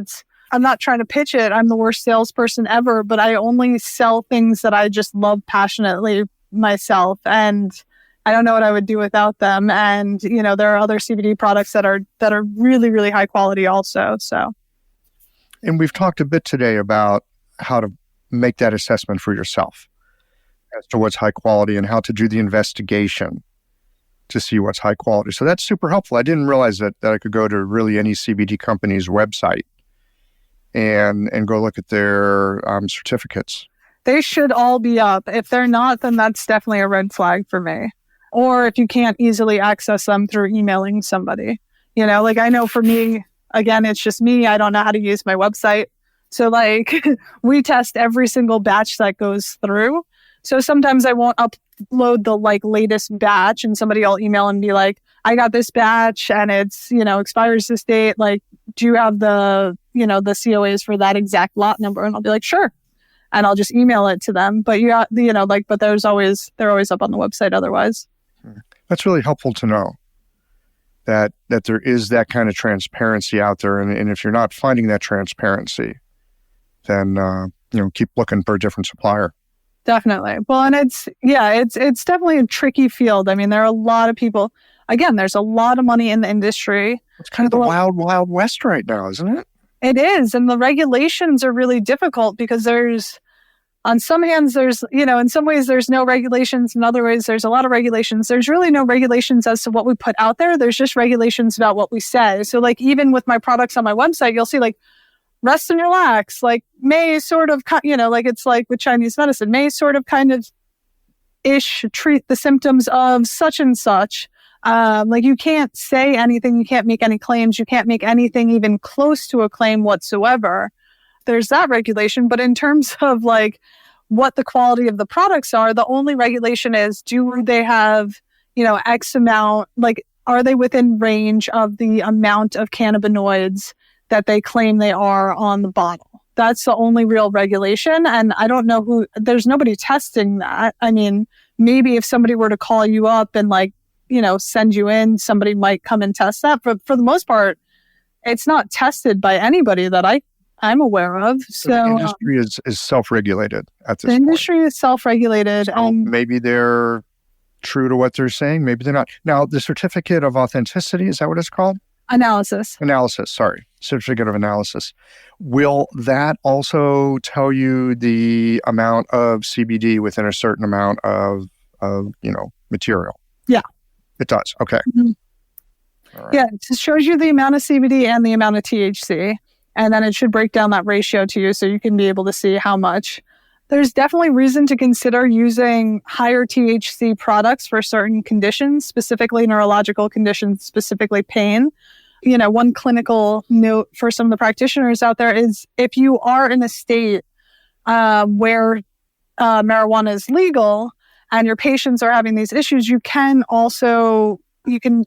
[SPEAKER 1] I'm not trying to pitch it. I'm the worst salesperson ever, but I only sell things that I just love passionately myself. And I don't know what I would do without them. And, there are other CBD products that are really, really high quality also. So.
[SPEAKER 2] And we've talked a bit today about how to make that assessment for yourself as to what's high quality and how to do the investigation to see what's high quality. So that's super helpful. I didn't realize that I could go to really any CBD company's website and go look at their certificates. They
[SPEAKER 1] should all be up. If they're not, then that's definitely a red flag for me. Or if you can't easily access them through emailing somebody. I know for me, again, it's just me. I don't know how to use my website. So we test every single batch that goes through. So sometimes I won't upload the latest batch, and somebody will email and be like, I got this batch and it's, expires this date. Do you have the COAs for that exact lot number? And I'll be like, sure. And I'll just email it to them. But but they're always up on the website otherwise.
[SPEAKER 2] That's really helpful to know that there is that kind of transparency out there. And if you're not finding that transparency, then, keep looking for a different supplier.
[SPEAKER 1] Definitely. Well, and it's definitely a tricky field. I mean, there are a lot of people, again, there's a lot of money in the industry.
[SPEAKER 2] It's kind of the wild, wild west right now, isn't it?
[SPEAKER 1] It is. And the regulations are really difficult because on some hands, in some ways there's no regulations. In other ways, there's a lot of regulations. There's really no regulations as to what we put out there. There's just regulations about what we say. So even with my products on my website, you'll see rest and relax, may sort of, it's like with Chinese medicine, may sort of kind of ish treat the symptoms of such and such. You can't say anything. You can't make any claims. You can't make anything even close to a claim whatsoever. There's that regulation. But in terms of what the quality of the products are, the only regulation is, do they have, X amount, are they within range of the amount of cannabinoids that they claim they are on the bottle? That's the only real regulation. And I don't know there's nobody testing that. I mean, maybe if somebody were to call you up and send you in, somebody might come and test that. But for the most part, it's not tested by anybody that I'm aware of. So
[SPEAKER 2] the industry is self-regulated at this point.
[SPEAKER 1] The industry is self-regulated.
[SPEAKER 2] So maybe they're true to what they're saying. Maybe they're not. Now, the certificate of authenticity, is that what it's called?
[SPEAKER 1] Analysis, sorry. Certificate of analysis.
[SPEAKER 2] Will that also tell you the amount of CBD within a certain amount of material?
[SPEAKER 1] Yeah.
[SPEAKER 2] It does. Okay.
[SPEAKER 1] Mm-hmm. All right. Yeah, it shows you the amount of CBD and the amount of THC. And then it should break down that ratio to you so you can be able to see how much. There's definitely reason to consider using higher THC products for certain conditions, specifically neurological conditions, specifically pain. One clinical note for some of the practitioners out there is if you are in a state where marijuana is legal and your patients are having these issues, you can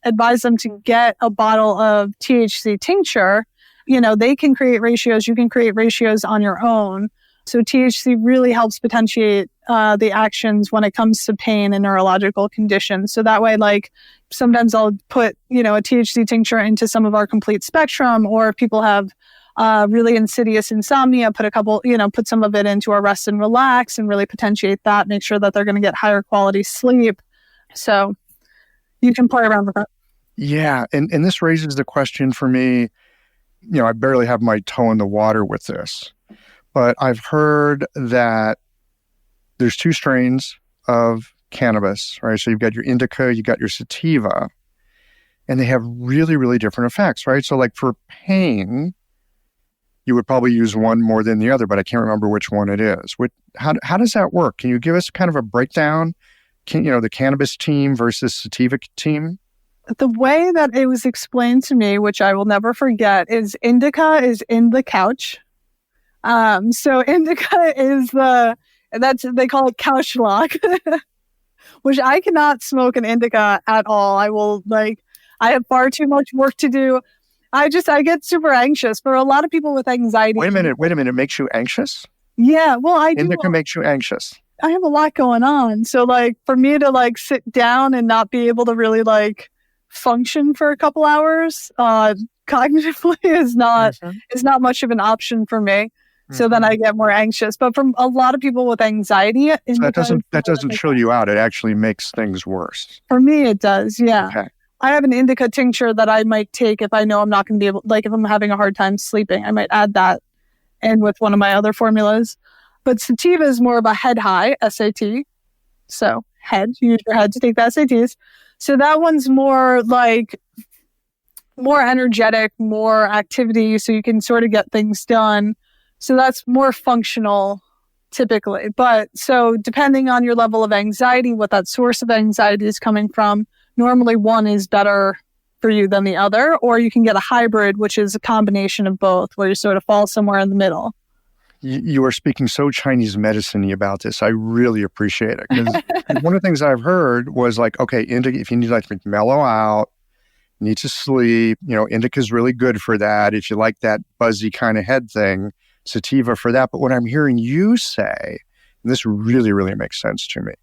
[SPEAKER 1] advise them to get a bottle of THC tincture. They can create ratios. You can create ratios on your own So THC really helps potentiate the actions when it comes to pain and neurological conditions. So that way, like sometimes I'll put, a THC tincture into some of our complete spectrum, or if people have really insidious insomnia, put some of it into our rest and relax and really potentiate that, make sure that they're going to get higher quality sleep. So you can play around with that.
[SPEAKER 2] Yeah. And this raises the question for me, I barely have my toe in the water with this, but I've heard that there's 2 strains of cannabis, right? So you've got your indica, you got your sativa, and they have really, really different effects, right? So like for pain, you would probably use one more than the other, but I can't remember which one it is. How does that work? Can you give us kind of a breakdown? The cannabis team versus sativa team?
[SPEAKER 1] The way that it was explained to me, which I will never forget, is indica is in the couch. So indica is they call it couch lock, which I cannot smoke an indica at all. I have far too much work to do. I get super anxious. For a lot of people with anxiety.
[SPEAKER 2] Wait a minute. It makes you anxious?
[SPEAKER 1] Yeah. Well, I do.
[SPEAKER 2] Indica makes you anxious.
[SPEAKER 1] I have a lot going on. So for me to sit down and not be able to really function for a couple hours, cognitively is not much of an option for me. So then I get more anxious. But from a lot of people with anxiety,
[SPEAKER 2] so that doesn't chill you out. It actually makes things worse.
[SPEAKER 1] For me, it does. Yeah.
[SPEAKER 2] Okay.
[SPEAKER 1] I have an indica tincture that I might take if I know I'm not going to be able, if I'm having a hard time sleeping, I might add that in with one of my other formulas. But sativa is more of a head high, SAT. So you use your head to take the SATs. So that one's more more energetic, more activity, so you can sort of get things done. So that's more functional typically. But so depending on your level of anxiety, what that source of anxiety is coming from, normally one is better for you than the other, or you can get a hybrid, which is a combination of both, where you sort of fall somewhere in the middle.
[SPEAKER 2] You are speaking so Chinese medicine-y about this. I really appreciate it. Because one of the things I've heard was okay, indica, if you need to mellow out, need to sleep, indica is really good for that. If you like that buzzy kind of head thing, sativa for that. But what I'm hearing you say, and this really, really makes sense to me,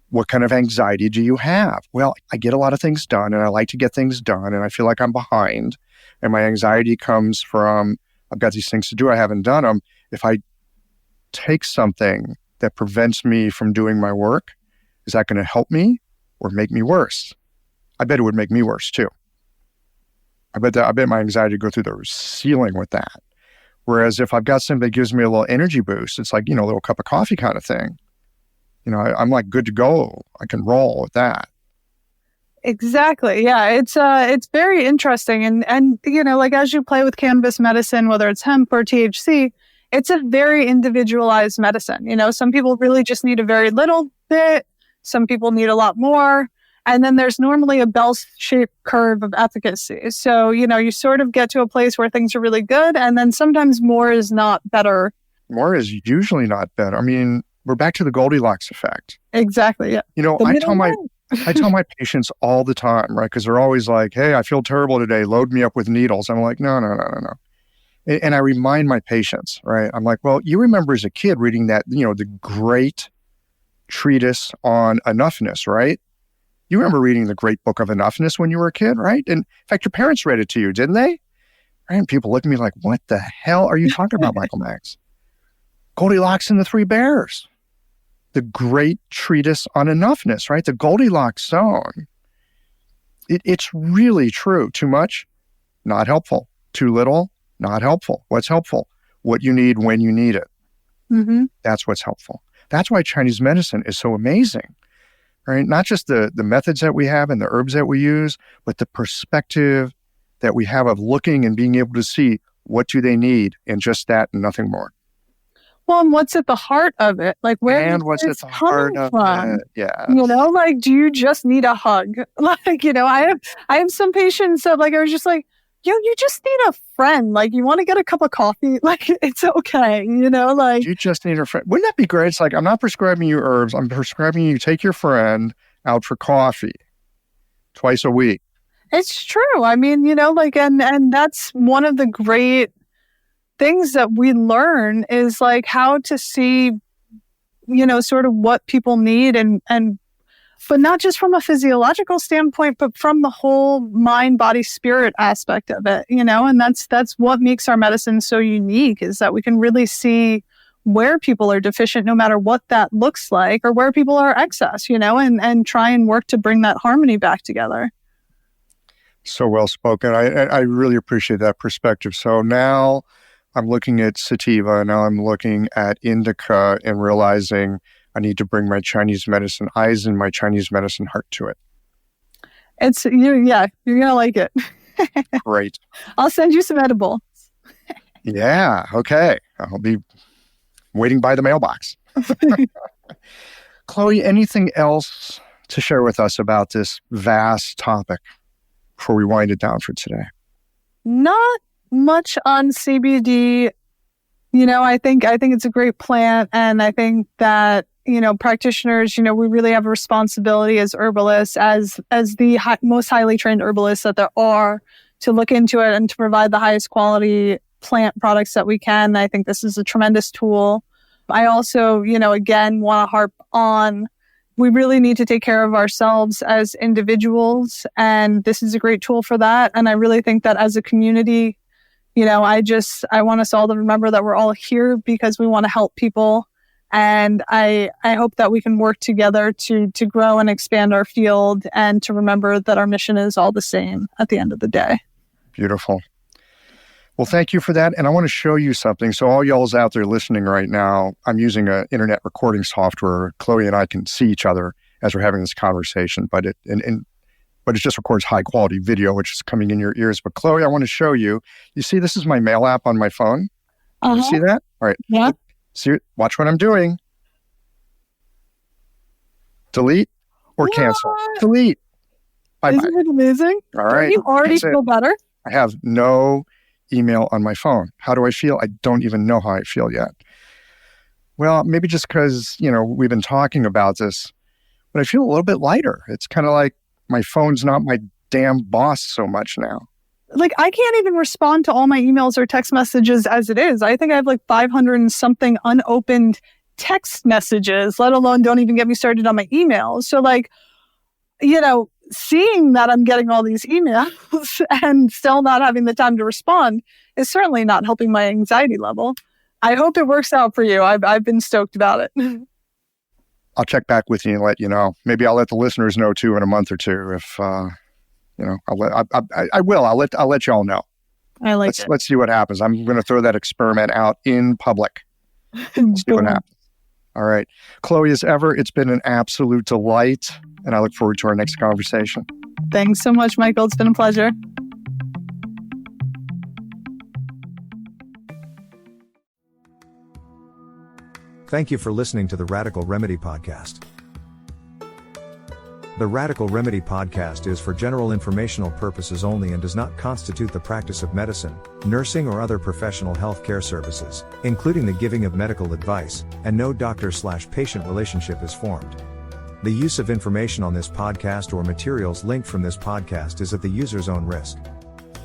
[SPEAKER 2] what kind of anxiety do you have? Well, I get a lot of things done and I like to get things done and I feel like I'm behind. And my anxiety comes from, I've got these things to do, I haven't done them. If I take something that prevents me from doing my work, is that going to help me or make me worse? I bet it would make me worse too. I bet my anxiety would go through the ceiling with that. Whereas if I've got something that gives me a little energy boost, it's a little cup of coffee kind of thing. I'm good to go. I can roll with that.
[SPEAKER 1] Exactly. Yeah. It's very interesting. And as you play with cannabis medicine, whether it's hemp or THC, it's a very individualized medicine. Some people really just need a very little bit. Some people need a lot more. And then there's normally a bell-shaped curve of efficacy. So, you sort of get to a place where things are really good. And then sometimes more is not better.
[SPEAKER 2] More is usually not better. I mean, we're back to the Goldilocks effect.
[SPEAKER 1] Exactly. Yeah.
[SPEAKER 2] I tell my patients all the time, right? Because they're always like, hey, I feel terrible today. Load me up with needles. I'm like, no. And I remind my patients, right? I'm like, well, you remember as a kid reading that, the great treatise on enoughness, right? You remember reading the great book of enoughness when you were a kid, right? And in fact, your parents read it to you, didn't they? Right? And people look at me like, what the hell are you talking about, Michael Max? Goldilocks and the Three Bears. The great treatise on enoughness, right? The Goldilocks zone. It's really true. Too much, not helpful. Too little, not helpful. What's helpful? What you need when you need it.
[SPEAKER 1] Mm-hmm.
[SPEAKER 2] That's what's helpful. That's why Chinese medicine is so amazing, right? Not just the methods that we have and the herbs that we use, but the perspective that we have of looking and being able to see what do they need and just that and nothing more.
[SPEAKER 1] Well, and what's at the heart of it?
[SPEAKER 2] What's at the heart of it? Yeah.
[SPEAKER 1] Do you just need a hug? I have some patients that I was just you just need a friend. You want to get a cup of coffee? It's okay.
[SPEAKER 2] You just need a friend. Wouldn't that be great? It's I'm not prescribing you herbs. I'm prescribing you take your friend out for coffee twice a week.
[SPEAKER 1] It's true. I mean, and that's one of the great things that we learn is like how to see, sort of what people need and but not just from a physiological standpoint, but from the whole mind, body, spirit aspect of it, and that's what makes our medicine so unique, is that we can really see where people are deficient, no matter what that looks like, or where people are excess, and try and work to bring that harmony back together.
[SPEAKER 2] So well spoken. I really appreciate that perspective. So now I'm looking at sativa, now I'm looking at indica and realizing I need to bring my Chinese medicine eyes and my Chinese medicine heart to it.
[SPEAKER 1] You're going to like it.
[SPEAKER 2] Great.
[SPEAKER 1] I'll send you some edibles.
[SPEAKER 2] Yeah. Okay. I'll be waiting by the mailbox. Chloe, anything else to share with us about this vast topic before we wind it down for today?
[SPEAKER 1] Not much on CBD. I think it's a great plant, and I think that practitioners, we really have a responsibility as herbalists, as the most highly trained herbalists that there are, to look into it and to provide the highest quality plant products that we can. I think this is a tremendous tool. I also, again, want to harp on, we really need to take care of ourselves as individuals, and this is a great tool for that. And I really think that as a community, I want us all to remember that we're all here because we want to help people. And I hope that we can work together to grow and expand our field, and to remember that our mission is all the same at the end of the day.
[SPEAKER 2] Beautiful. Well, thank you for that. And I want to show you something. So all y'all's out there listening right now, I'm using an internet recording software. Chloe and I can see each other as we're having this conversation, but it just records high quality video, which is coming in your ears. But Chloe, I want to show you. You see, this is my mail app on my phone. You see that? All right.
[SPEAKER 1] Yeah.
[SPEAKER 2] See, watch what I'm doing. Delete or cancel. Delete. Bye-bye.
[SPEAKER 1] Isn't it amazing?
[SPEAKER 2] All right.
[SPEAKER 1] Don't you already feel better?
[SPEAKER 2] I have no email on my phone. How do I feel? I don't even know how I feel yet. Well, maybe just because, we've been talking about this, but I feel a little bit lighter. It's kind of like my phone's not my damn boss so much now.
[SPEAKER 1] Like, I can't even respond to all my emails or text messages as it is. I think I have like 500 and something unopened text messages, let alone don't even get me started on my emails. So like, seeing that I'm getting all these emails and still not having the time to respond is certainly not helping my anxiety level. I hope it works out for you. I've been stoked about it.
[SPEAKER 2] I'll check back with you and let you know. Maybe I'll let the listeners know too in a month or two. If I will. I'll let y'all know. Let's see what happens. I'm going to throw that experiment out in public. See what happens. All right, Chloe, as ever, it's been an absolute delight, and I look forward to our next conversation.
[SPEAKER 1] Thanks so much, Michael. It's been a pleasure.
[SPEAKER 3] Thank you for listening to the Radical Remedy Podcast. The Radical Remedy Podcast is for general informational purposes only and does not constitute the practice of medicine, nursing, or other professional health care services, including the giving of medical advice, and no doctor/patient relationship is formed. The use of information on this podcast or materials linked from this podcast is at the user's own risk.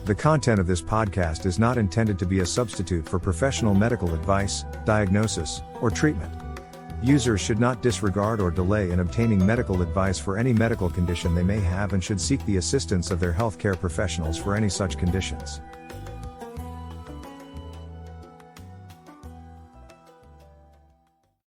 [SPEAKER 3] The content of this podcast is not intended to be a substitute for professional medical advice, diagnosis, or treatment. Users should not disregard or delay in obtaining medical advice for any medical condition they may have and should seek the assistance of their healthcare professionals for any such conditions.